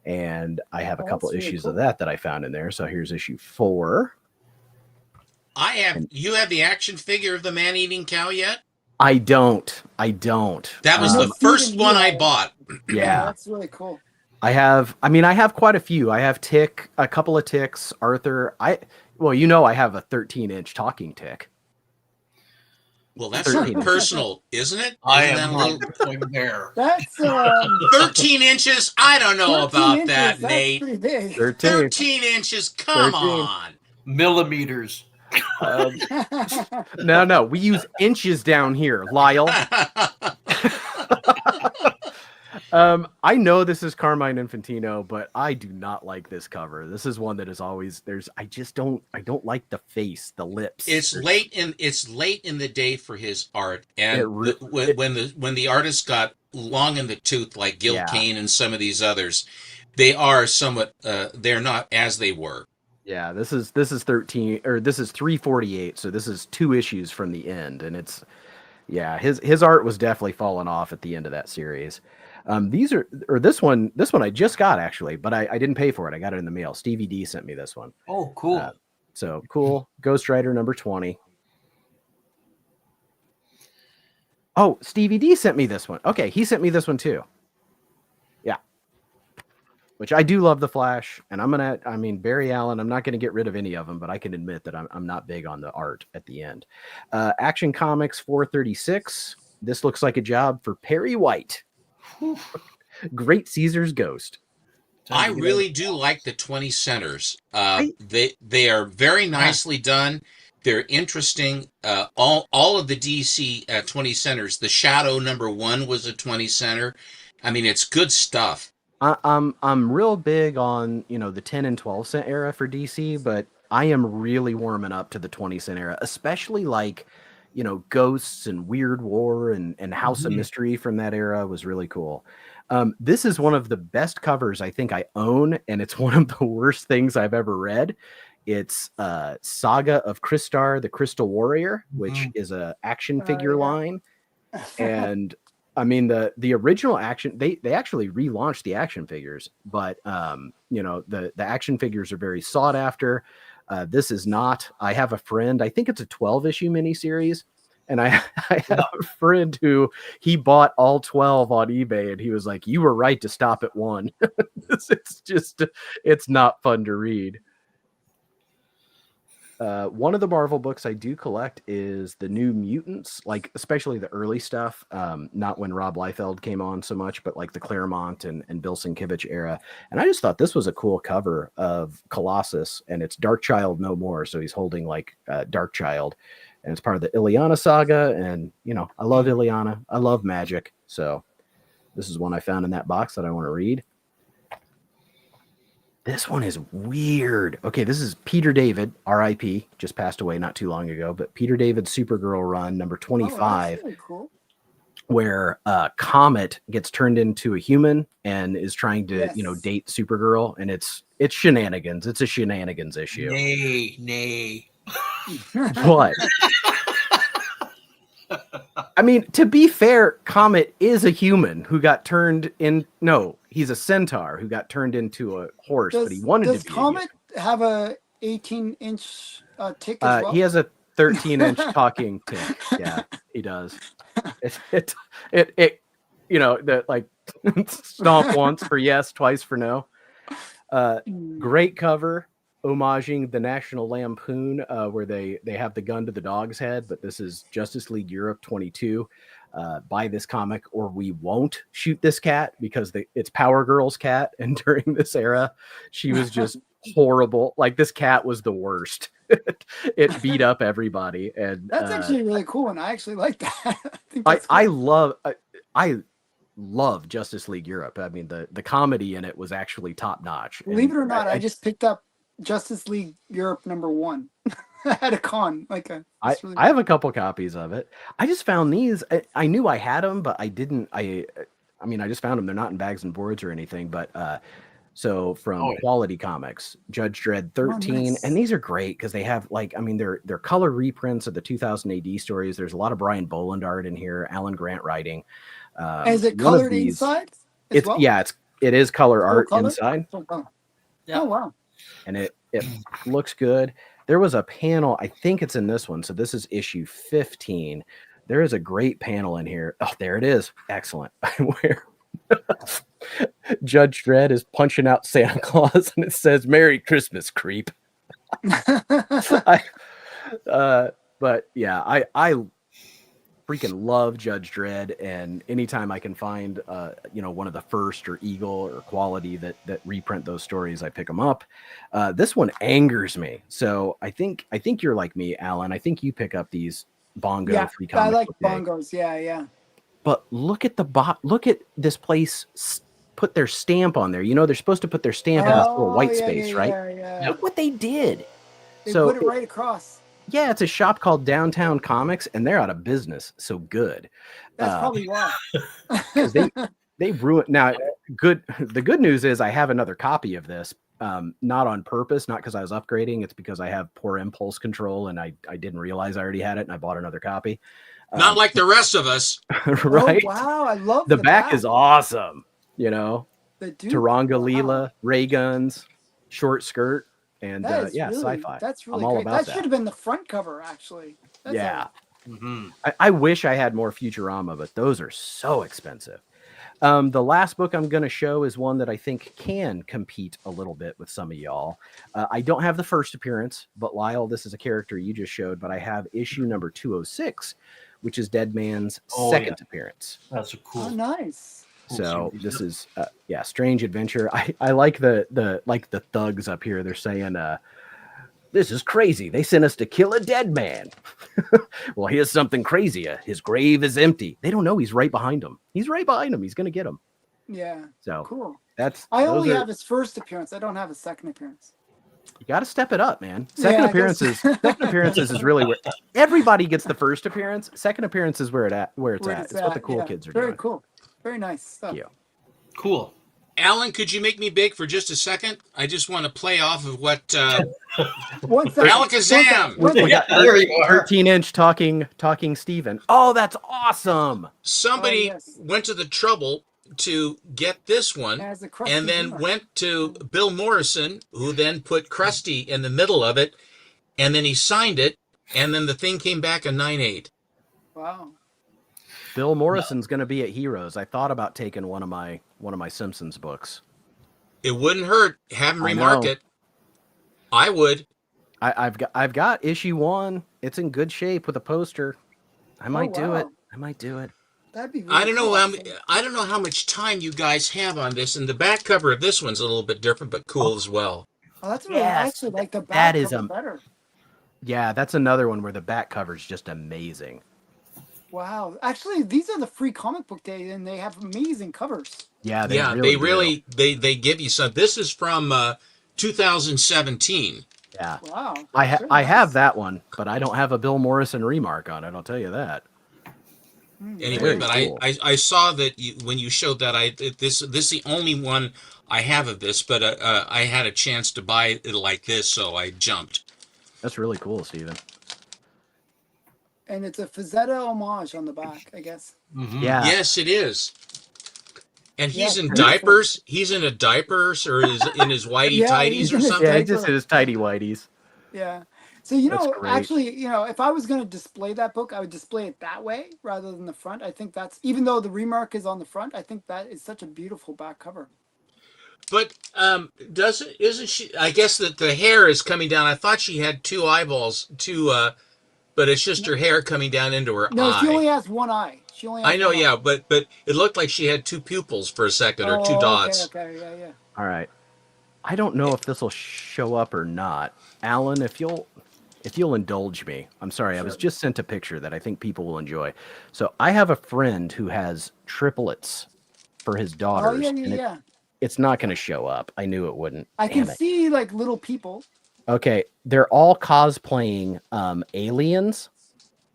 And I have a couple issues of that I found in there. So here's issue 4. You have the action figure of the Man-Eating Cow yet? I don't. That was the first one I bought. Yeah. That's really cool. I have quite a few. I have Tick, a couple of Ticks, Arthur. I have a 13-inch talking Tick. Well, that's personal, isn't it? I am not there. That's 13 inches. I don't know about that, Nate. Pretty big. 13 inches. Come on. Millimeters. No. We use inches down here, Lyle. I know this is Carmine Infantino, but I do not like this cover. This is one that is always I don't like the face, the lips. It's late in the day for his art, and when the artist got long in the tooth like Gil Kane and some of these others, they are somewhat they're not as they were. Yeah, this is 13 or this is 348, so this is 2 issues from the end, and it's his art was definitely falling off at the end of that series. This one I just got actually, but I didn't pay for it. I got it in the mail. Stevie D sent me this one. Oh, cool. So cool. Ghost Rider number 20. Oh, Stevie D sent me this one. Okay, he sent me this one too. Yeah. Which I do love the Flash, and Barry Allen, I'm not gonna get rid of any of them, but I can admit that I'm not big on the art at the end. Action Comics 436. This looks like a job for Perry White. Great Caesar's Ghost. I really do like the 20 centers. They are very nicely done. They're interesting. All of the DC 20 centers. The Shadow number 1 was a 20 center. I mean, it's good stuff. I'm real big on the 10 and 12 cent era for DC, but I am really warming up to the 20 cent era, especially like ghosts and weird war and House of Mystery from that era was really cool. This is one of the best covers I think I own, and it's one of the worst things I've ever read. It's Saga of Crystar, the Crystal Warrior, which is a action figure line. And I mean, the original action, they actually relaunched the action figures, but the action figures are very sought after. This is not. I have a friend, I think it's a 12-issue miniseries, and I have a friend who he bought all 12 on eBay, and he was like, "You were right to stop at 1." It's not fun to read. One of the Marvel books I do collect is the New Mutants, like especially the early stuff. Not when Rob Liefeld came on so much, but like the Claremont and Bill Sienkiewicz era. And I just thought this was a cool cover of Colossus, and it's Darkchild no more. So he's holding like Darkchild, and it's part of the Ileana saga. And I love Ileana. I love magic. So this is one I found in that box that I want to read. This one is weird. Okay, this is Peter David, R.I.P., just passed away not too long ago, but Peter David Supergirl run number 25, really cool. Where Comet gets turned into a human and is trying to, date Supergirl, and it's shenanigans. It's a shenanigans issue. Nay. What? I mean, to be fair, Comet is a human who got turned in. No, he's a centaur who got turned into a horse, but he wanted to be. Does Comet have a 18-inch tick as well? He has a 13-inch talking tick. Yeah, he does. It like stomp once for yes, twice for no. Great cover. Homaging the National Lampoon, where they have the gun to the dog's head, but this is Justice League Europe 22. Buy this comic or we won't shoot this cat, because it's Power Girl's cat, and during this era, she was just horrible. Like, this cat was the worst. It beat up everybody, and that's actually really cool, and I actually like that. I love Justice League Europe. I mean, the comedy in it was actually top notch. Believe it or not, I just picked up Justice League Europe number 1 at a con. I have a couple copies of it. I just found these. I knew I had them, but I didn't. I just found them. They're not in bags and boards or anything. But so from Quality Comics, Judge Dredd 13, nice. And these are great because they have they're color reprints of the 2000 AD stories. There's a lot of Brian Boland art in here, Alan Grant writing. Is it colored inside? It is color art inside. Yeah. Oh wow. And it looks good. There was a panel, I think it's in this one. So this is issue 15. There is a great panel in here. Oh, there it is. Excellent. Where Judge Dredd is punching out Santa Claus, and it says, "Merry Christmas, creep." But yeah, I freaking love Judge Dredd, and anytime I can find one of the First or Eagle or Quality that reprint those stories, I pick them up. This one angers me, so I think you're like me, Alan. I think you pick up these Bongo free comics. I like Bongos. Yeah. But look at look at this place. Put their stamp on there. They're supposed to put their stamp in this little white space, right? Yeah. Look what they did. They put it right across. Yeah, it's a shop called Downtown Comics, and they're out of business. So good. That's probably why. they ruined. Now, the good news is I have another copy of this. Not on purpose, not because I was upgrading. It's because I have poor impulse control, and I didn't realize I already had it, and I bought another copy. Not like the rest of us, right? Oh, wow, I love the back. Is awesome. The Taranga Leela, ray guns, short skirt. And sci-fi. That's really I'm all great. about That should have been the front cover, actually. I wish I had more Futurama, but those are so expensive. The last book I'm going to show is one that I think can compete a little bit with some of y'all. I don't have the first appearance, but Lyle, this is a character you just showed, but I have issue number 206, which is Dead Man's second appearance. That's a cool. Oh, nice. So this is Strange Adventure. I like the thugs up here. They're saying this is crazy. They sent us to kill a dead man. Well, here's something crazier. His grave is empty. They don't know he's right behind him. He's gonna get him. Yeah. So cool. I only have his first appearance. I don't have his second appearance. You got to step it up, man. Yeah, Second I guess. appearances. Second appearances is really where everybody gets the first appearance. Second appearance is where it's at. It's what the cool yeah. kids are Very doing. cool. Very nice stuff. Thank you. Cool. Alan, could you make me big for just a second? I just want to play off of what 1 second. Alakazam! One second. Yeah, there you are. 13-inch talking Steven. Oh, that's awesome. Somebody Oh, yes. went to the trouble to get this one As the Krusty and then humor. went to Bill Morrison, who then put Krusty in the middle of it, and then he signed it, and then the thing came back a 9.8. Wow. Bill Morrison's going to be at Heroes. I thought about taking one of my Simpsons books. It wouldn't hurt. Have him I remark know. it. I would. I've got issue 1. It's in good shape with a poster. I might do it. wow. I might do it. That'd be really I don't know. cool, I don't know how much time you guys have on this, and the back cover of this one's a little bit different, but cool as well. Oh, that's really, I Yes, actually like the back that is cover better. Yeah, that's another one where the back cover is just amazing. Wow. Actually, these are the free comic book days, and they have amazing covers. Yeah, They really they give you some. This is from 2017. Yeah. Wow. I Very have nice. that one, but I don't have a Bill Morrison remark on it. I'll tell you that. Anyway, Very but cool. I saw that when you showed that this is the only one I have of this, but I had a chance to buy it like this, so I jumped. That's really cool, Steven. And it's a Fazetta homage on the back, I guess. Mhm. Yeah. Yes, it is. And he's Yeah, in beautiful. diapers. He's in a diapers or is in his whitey Yeah, tighties he's or in his something. Yeah, he diaper. just his tidy whities. Yeah. So, you That's know, great. actually, you know, if I was going to display that book, I would display it that way rather than the front. I think that's, even though the remark is on the front, I think that is such a beautiful back cover. But isn't she? I guess that the hair is coming down. I thought she had two eyeballs, but it's just her hair coming down into her No, eye. she only has one eye. She only has I know, one eye. yeah, but it looked like she had two pupils for a second or two Oh, dots. Okay, yeah. All right. I don't know if this will show up or not. Alan, if you'll indulge me. I'm sorry, I was Sure. just sent a picture that I think people will enjoy. So I have a friend who has triplets for his daughters. Oh, yeah, and yeah. It's not going to show up. I knew it wouldn't. I can Damn it. see like little people. Okay, they're all cosplaying aliens.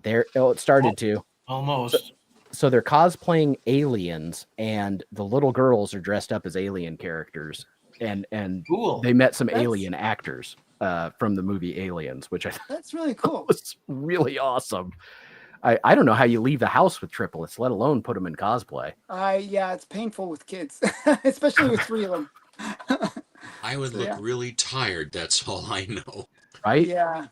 It started to. Almost. So they're cosplaying aliens, and the little girls are dressed up as alien characters, and Cool. they met some That's- alien actors from the movie Aliens, which I thought That's really cool. was really awesome. I don't know how you leave the house with triplets, let alone put them in cosplay. Yeah, it's painful with kids, especially with 3 of them. I would look Yeah. really tired. That's all I know. Right? Yeah,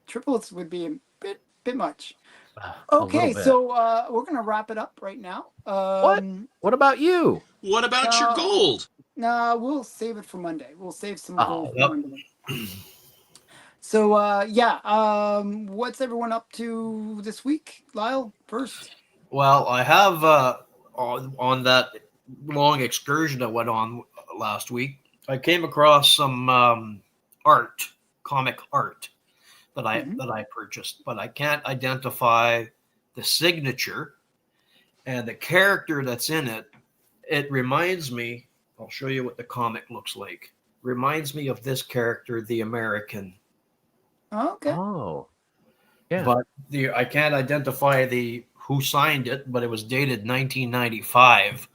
triplets would be a bit much. A Okay, little bit. so we're gonna wrap it up right now. What about you? What about your gold? Nah, we'll save it for Monday. We'll save some gold for yep. Monday. So what's everyone up to this week? Lyle, first. Well, I have on that long excursion I went on last week, I came across some comic art that I purchased, but I can't identify the signature and the character that's in it. It reminds me, I'll show you what the comic looks like. Reminds me of this character, the American. Oh, okay. Oh. Yeah. But I can't identify who signed it, but it was dated 1995.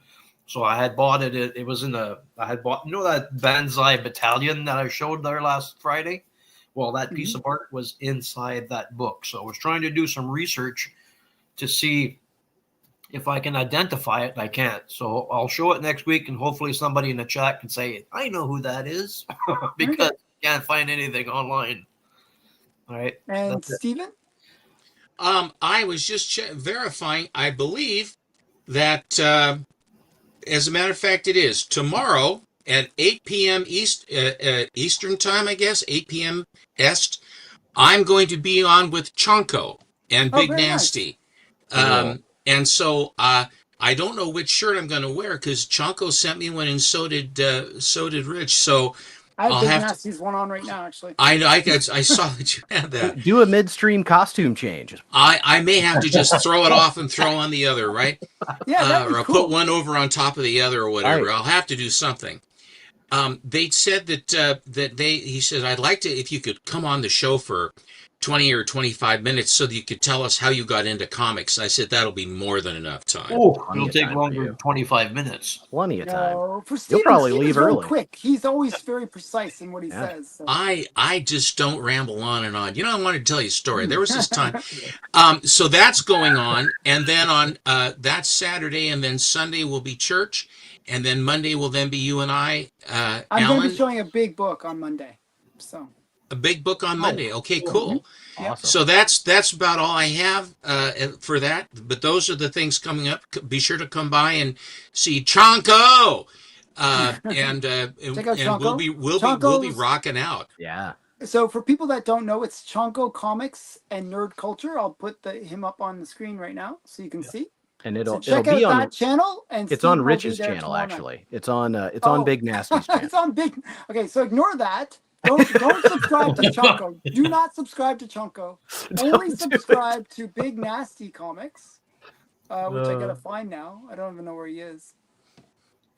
So I had bought it. It was I had bought, that Banzai Battalion that I showed there last Friday? Well, that piece of art was inside that book. So I was trying to do some research to see if I can identify it. I can't. So I'll show it next week, and hopefully somebody in the chat can say, I know who that is, because I can't find anything online. All right. And That's it. Steven? I was just verifying. I believe that, as a matter of fact, it is tomorrow at 8 p.m. Eastern time, I guess, 8 p.m. Est. I'm going to be on with Chonko and Big very Nasty. Cool. And so I don't know which shirt I'm going to wear because Chonko sent me one, and so did Rich. So I have I'll Big have to- Nasty's one on right now, actually. I know I saw that you had that. Do a midstream costume change. I may have to just throw it off and throw on the other, right? Yeah, that'd Or be I'll cool. put one over on top of the other or whatever. Right. I'll have to do something. They said that he said, I'd like to, if you could come on the show for 20 or 25 minutes so that you could tell us how you got into comics. I said, that'll be more than enough time. Oh, Plenty it'll of take time for longer you. than 25 minutes. Plenty of time. No, for You'll Steven, probably Steven's leave very early. quick. He's always very precise in what he Yeah. says. So. I just don't ramble on and on. You know, I want to tell you a story. There was this time. So that's going on. And then on that's Saturday. And then Sunday will be church. And then Monday will then be you and I, I'm going Alan. to be showing a big book on Monday. So A big book on Monday. Okay, cool. cool. Awesome. So that's about all I have for that. But those are the things coming up. Be sure to come by and see Chonko, and Check out and we'll Chonko. be rocking out. Yeah. So for people that don't know, it's Chonko Comics and Nerd Culture. I'll put him up on the screen right now so you can see. And So it'll check be out on that channel. And it's Steve on will be Rich's there channel tomorrow night. actually. It's on Oh. Big Nasty's channel. It's on Big. Okay, so ignore that. Don't subscribe to Chonko. Do not subscribe to Chonko. Only subscribe to Big Nasty Comics, which I gotta find now. I don't even know where he is.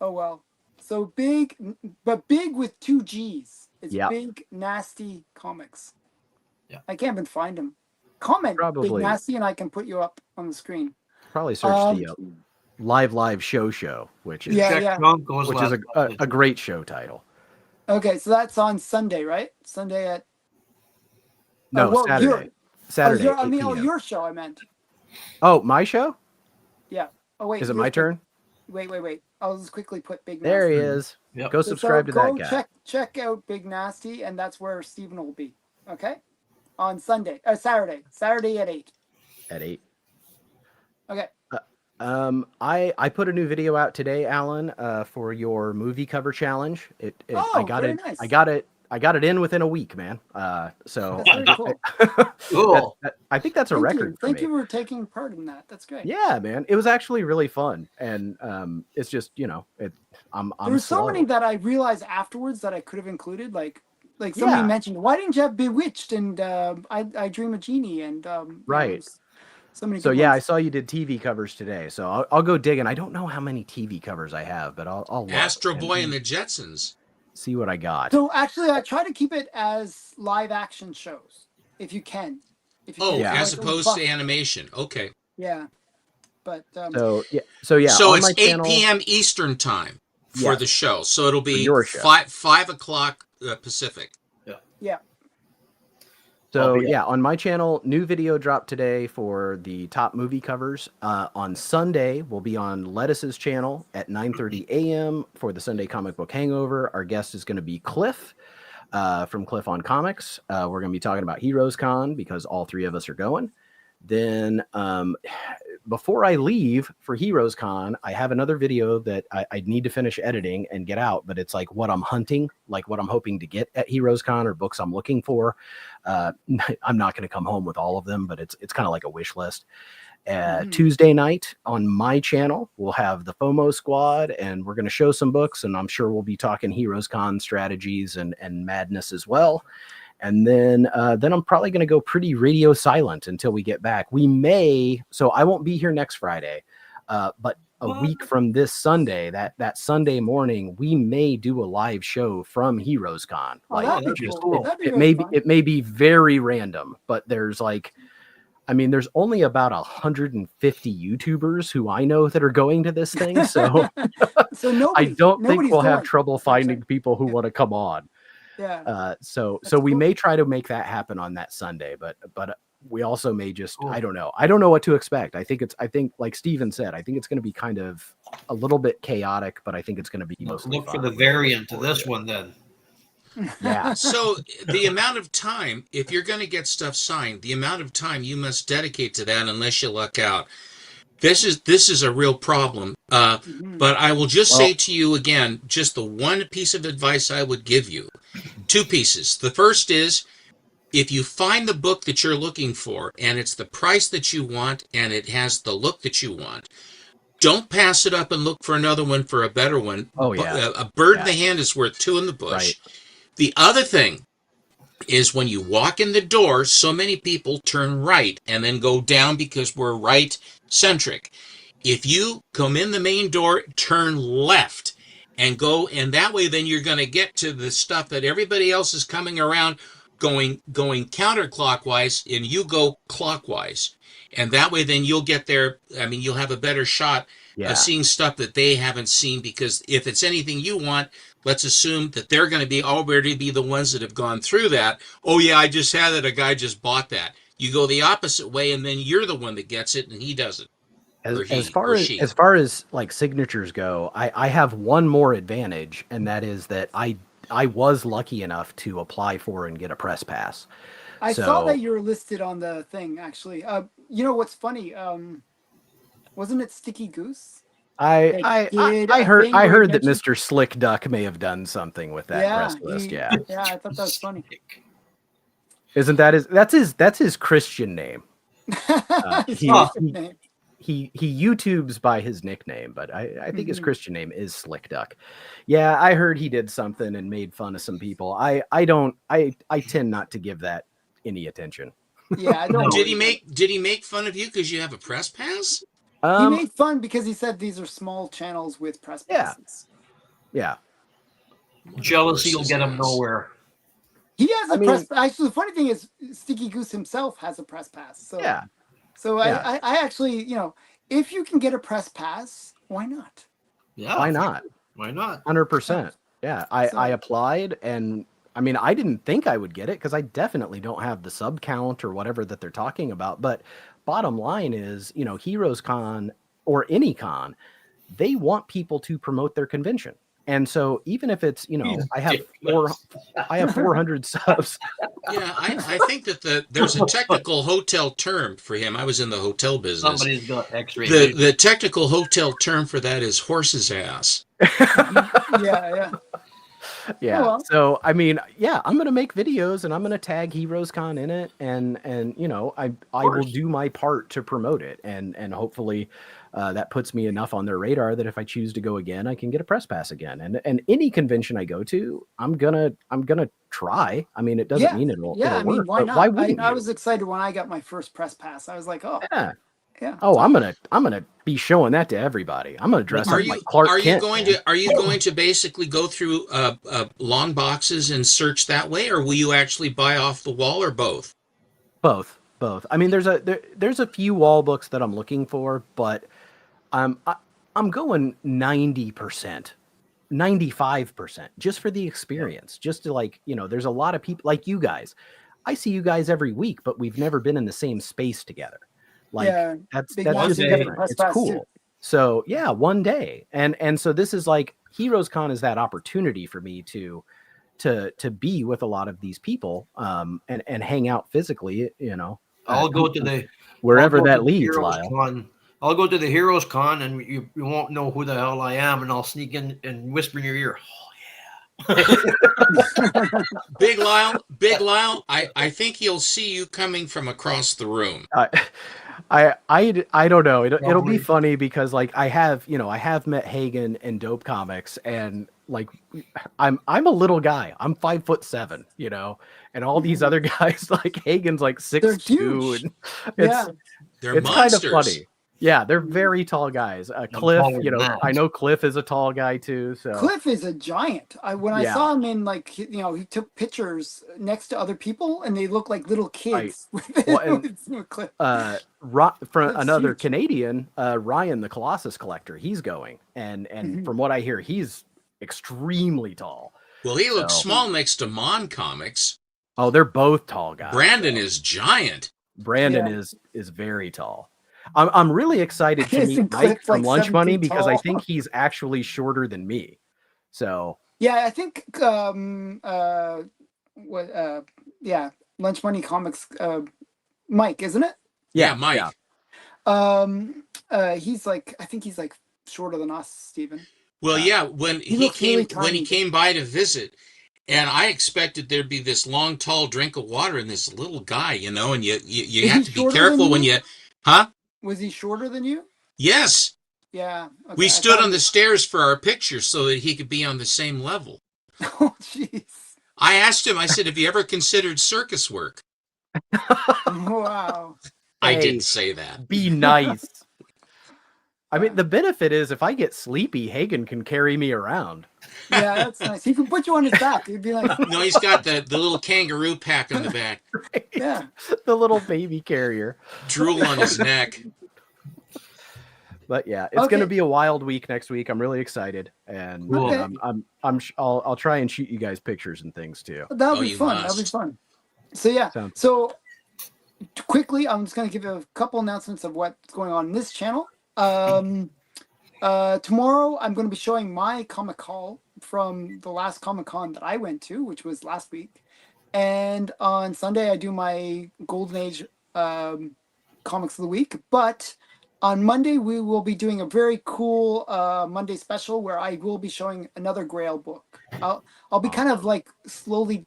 Oh well. So big, but big with 2 G's. It's Yep. Big Nasty Comics. Yeah. I can't even find him. Comment Probably. Big Nasty, and I can put you up on the screen. Probably search the live show, which is Yeah, Check yeah. Chonko's which is last- a great show title. Okay, so that's on Sunday, right? Sunday at No, well, Saturday. Saturday. 8 p.m. your show. I meant. Oh, my show? Yeah. Oh wait. Is it yours my put- turn? Wait. I'll just quickly put Big Nasty. There he is. Yep. Go So subscribe to go that guy. check out Big Nasty, and that's where Steven will be. Okay. On Saturday at 8. At 8. Okay. I put a new video out today, Alan, for your movie cover challenge. Oh, I got very it. nice. I got it in within a week, man. So That's very cool. Cool. I think that's a record for Thank me. you for taking part in that. That's great. Yeah, man. It was actually really fun, and it's just I'm There were so slow. many that I realized afterwards that I could have included, like somebody Yeah. mentioned, why didn't you have Bewitched and I Dream a Genie and Right. there's so many. So good yeah, I ones. saw you did TV covers today, so I'll go digging. I don't know how many TV covers I have, but I'll look Astro and Boy and the Jetsons. see what I got. So actually, I try to keep it as live action shows, if you can. If you Oh, can, Yeah. as like, opposed buff- to animation. Okay. Yeah, but So yeah, So on it's my 8 channel, p.m. Eastern time for Yes. the show. So it'll be your show. 5 o'clock Pacific. yeah. So I'll be- yeah, on my channel, new video dropped today for the top movie covers. On Sunday, we'll be on Lettuce's channel at 9:30 a.m. for the Sunday Comic Book Hangover. Our guest is going to be Cliff from Cliff on Comics. We're going to be talking about Heroes Con because all 3 of us are going. Then before I leave for Heroes Con, I have another video that I need to finish editing and get out, but it's like what I'm hunting, like what I'm hoping to get at Heroes Con or books I'm looking for. I'm not going to come home with all of them, but it's kind of like a wish list. Tuesday night on my channel, we'll have the FOMO squad and we're going to show some books, and I'm sure we'll be talking Heroes Con strategies and madness as well. And then I'm probably going to go pretty radio silent until we get back. So I won't be here next Friday, but a week from this Sunday, that Sunday morning, we may do a live show from Heroes Con. Oh, that'd be cool. That'd be it very may fun. it may be very random, but there's there's only about 150 YouTubers who I know that are going to this thing, so So I don't think nobody's we'll have going. trouble finding people who want to come on. Yeah. So That's we cool. may try to make that happen on that Sunday, but we also may just Cool. I don't know what to expect. I think like Steven said, I think it's going to be kind of a little bit chaotic, but I think it's going to be mostly Look for fun. the variant to this one then. Yeah. So the amount of time, if you're going to get stuff signed, the amount of time you must dedicate to that, unless you luck out, this is a real problem. But I will just say to you again, just the one piece of advice I would give you. 2 pieces. The first is, if you find the book that you're looking for and it's the price that you want and it has the look that you want, don't pass it up and look for another one for a better one. Oh, yeah. A bird in the hand is worth 2 in the bush. Right. The other thing is, when you walk in the door, so many people turn right and then go down because we're right centric. If you come in the main door, turn left and go, and that way then you're going to get to the stuff that everybody else is coming around going counterclockwise, and you go clockwise. And that way then you'll get there. I mean, you'll have a better shot of seeing stuff that they haven't seen, because if it's anything you want, let's assume that they're going to be already be the ones that have gone through that. Oh yeah, I just had it. A guy just bought that. You go the opposite way, and then you're the one that gets it, and he doesn't. As far as like signatures go, I have one more advantage, and that is that I was lucky enough to apply for and get a press pass. I saw that you were listed on the thing, actually. You know what's funny? Wasn't it Sticky Goose? I heard that Mr. Slick Duck may have done something with that press list. Yeah, I thought that was funny. Isn't that's his Christian name? He YouTubes by his nickname, but I think his Christian name is Slick Duck. Yeah, I heard he did something and made fun of some people. I tend not to give that any attention. Yeah, I don't. Did he make fun of you because you have a press pass? He made fun because he said these are small channels with press passes. Yeah. Jealousy will get him nowhere. He has a press pass. Actually, the funny thing is Sticky Goose himself has a press pass. So yeah. So I actually, if you can get a press pass, why not? Yeah. Why not? 100%. Yeah. I applied, and I mean, I didn't think I would get it because I definitely don't have the sub count or whatever that they're talking about. But bottom line is, Heroes Con or any con, they want people to promote their convention. And so even if it's, I have 400 subs. Yeah, I think that there's a technical hotel term for him. I was in the hotel business. Somebody's got X-ray. The technical hotel term for that is horse's ass. Yeah. Yeah. Oh, well. So I mean, I'm gonna make videos and I'm gonna tag Heroes Con in it, and I will do my part to promote it, and hopefully that puts me enough on their radar that if I choose to go again, I can get a press pass again. And any convention I go to, I'm gonna try. I mean, it doesn't mean it'll work. Why not? Why wouldn't I was excited when I got my first press pass. I was like, oh yeah. Oh, I'm gonna be showing that to everybody. I'm gonna dress up like Clark Kent. Are you going to basically go through long boxes and search that way, or will you actually buy off the wall, or both? Both. I mean, there's a few wall books that I'm looking for, but I'm going 90%, 95% just for the experience. Just to there's a lot of people like you guys. I see you guys every week, but we've never been in the same space together. That's just different. It's cool. Too. So one day. And so this is like Heroes Con is that opportunity for me to be with a lot of these people and hang out physically, I'll go to wherever that leads, Lyle. I'll go to the Heroes Con and you won't know who the hell I am, and I'll sneak in and whisper in your ear, oh yeah. Big Lyle, I think he'll see you coming from across the room. I don't know. It'll be funny because I have met Hagen in Dope Comics, and I'm a little guy. I'm 5'7", and all these other guys Hagen's 6'2", and they're it's monsters. Kind of funny. Yeah, they're very tall guys. Cliff, I know Cliff is a tall guy too. So Cliff is a giant. I saw him in he took pictures next to other people, and they look like little kids. With Cliff. From another huge Canadian, Ryan the Colossus Collector, he's going, and from what I hear, he's extremely tall. Well, he looks small next to Mon Comics. Oh, they're both tall guys. Brandon is giant. Brandon is very tall. I'm really excited to meet Mike from Lunch Money because I think he's actually shorter than me. So I think Lunch Money Comics, Mike, isn't it? Yeah, Mike. Yeah. I think he's shorter than us, Stephen. Well, when he came by to visit, and I expected there'd be this long, tall drink of water and this little guy, and you have to be careful when you, huh? Was he shorter than you? Yes. Yeah. Okay. We stood on the stairs for our picture so that he could be on the same level. Oh, jeez. I asked him, I said, have you ever considered circus work? Wow. I didn't say that. Be nice. I mean, the benefit is if I get sleepy, Hagen can carry me around. Yeah, that's nice. He can put you on his back. He'd be like, No, he's got the little kangaroo pack on the back, yeah. The little baby carrier. drool on his neck. But yeah, it's going to Okay. be a wild week next week. I'm really excited, and Cool. Okay. I'll try and shoot you guys pictures and things too. That'll Oh, be you fun. That'll be must. fun. So yeah. Sounds- So quickly, I'm just going to give you a couple announcements of what's going on in this channel. Tomorrow, I'm going to be showing my comic haul from the last Comic Con that I went to, which was last week. And on Sunday, I do my Golden Age comics of the week. But on Monday, we will be doing a very cool Monday special where I will be showing another Grail book. I'll be kind of like slowly,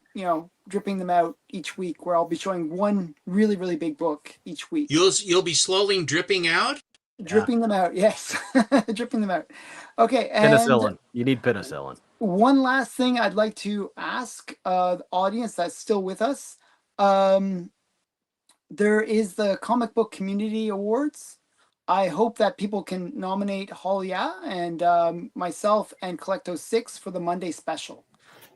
dripping them out each week, where I'll be showing one really, really big book each week. You'll be slowly dripping out. Dripping them out, yes. Dripping them out. Okay, and Penicillin. You need penicillin. one last thing I'd like to ask the audience that's still with us. There is the Comic Book Community Awards. I hope that people can nominate Holly and myself and Collecto6 for the Monday special.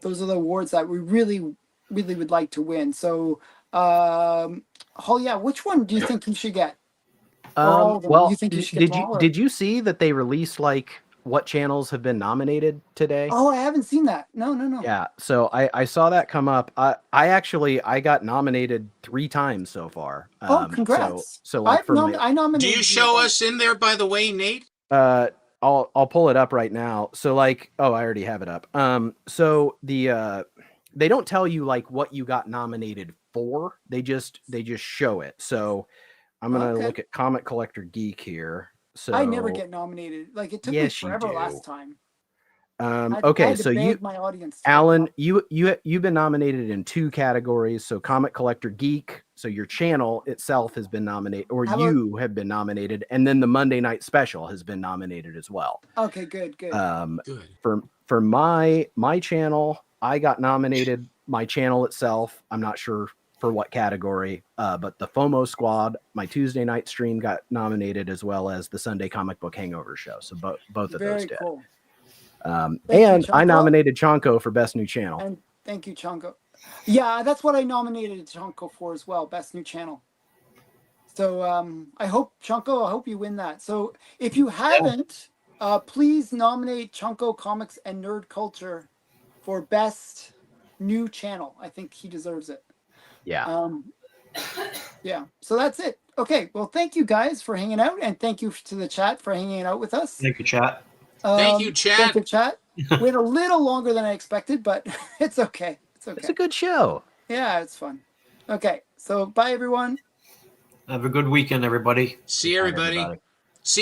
Those are the awards that we really, really would like to win. So, Holly, which one do you think you should get? all of them. Well, You think you should get them all, or- did you see that they released like what channels have been nominated today? Oh, I haven't seen that. No. Yeah, so I saw that come up. I got nominated 3 times so far. Oh, congrats. So like for my, I nominated. Do you show us in there, by the way, Nate? I'll pull it up right now. So like, I already have it up. So the they don't tell you like what you got nominated for. They just show it. So I'm gonna look at Comic Collector Geek here. So I never get nominated. Like it took me Yes, you forever do. last time. Okay, I had to so beg my audience. to Alan, get you've been nominated in 2 categories. So Comic Collector Geek, so your channel itself has been nominated, or How you have been nominated, and then the Monday Night Special has been nominated as well. Okay, good. Good. For my channel, I got nominated. My channel itself, I'm not sure for what category, but the FOMO Squad, my Tuesday night stream, got nominated, as well as the Sunday Comic Book Hangover show. So both of those Very did. cool. And you, I Chonko. nominated Chonko for Best New Channel. And thank you, Chonko. Yeah, that's what I nominated Chonko for as well, Best New Channel. So I hope, Chonko, I hope you win that. So if you haven't, please nominate Chonko Comics and Nerd Culture for Best New Channel. I think he deserves it. Yeah. Yeah. So that's it. Okay. Well, thank you guys for hanging out, and thank you to the chat for hanging out with us. Thank you, chat. Thank you, chat. Thank you, chat. We went a little longer than I expected, but it's okay. It's okay. It's a good show. Yeah, it's fun. Okay. So bye, everyone. Have a good weekend, everybody. See Bye, everybody. everybody. See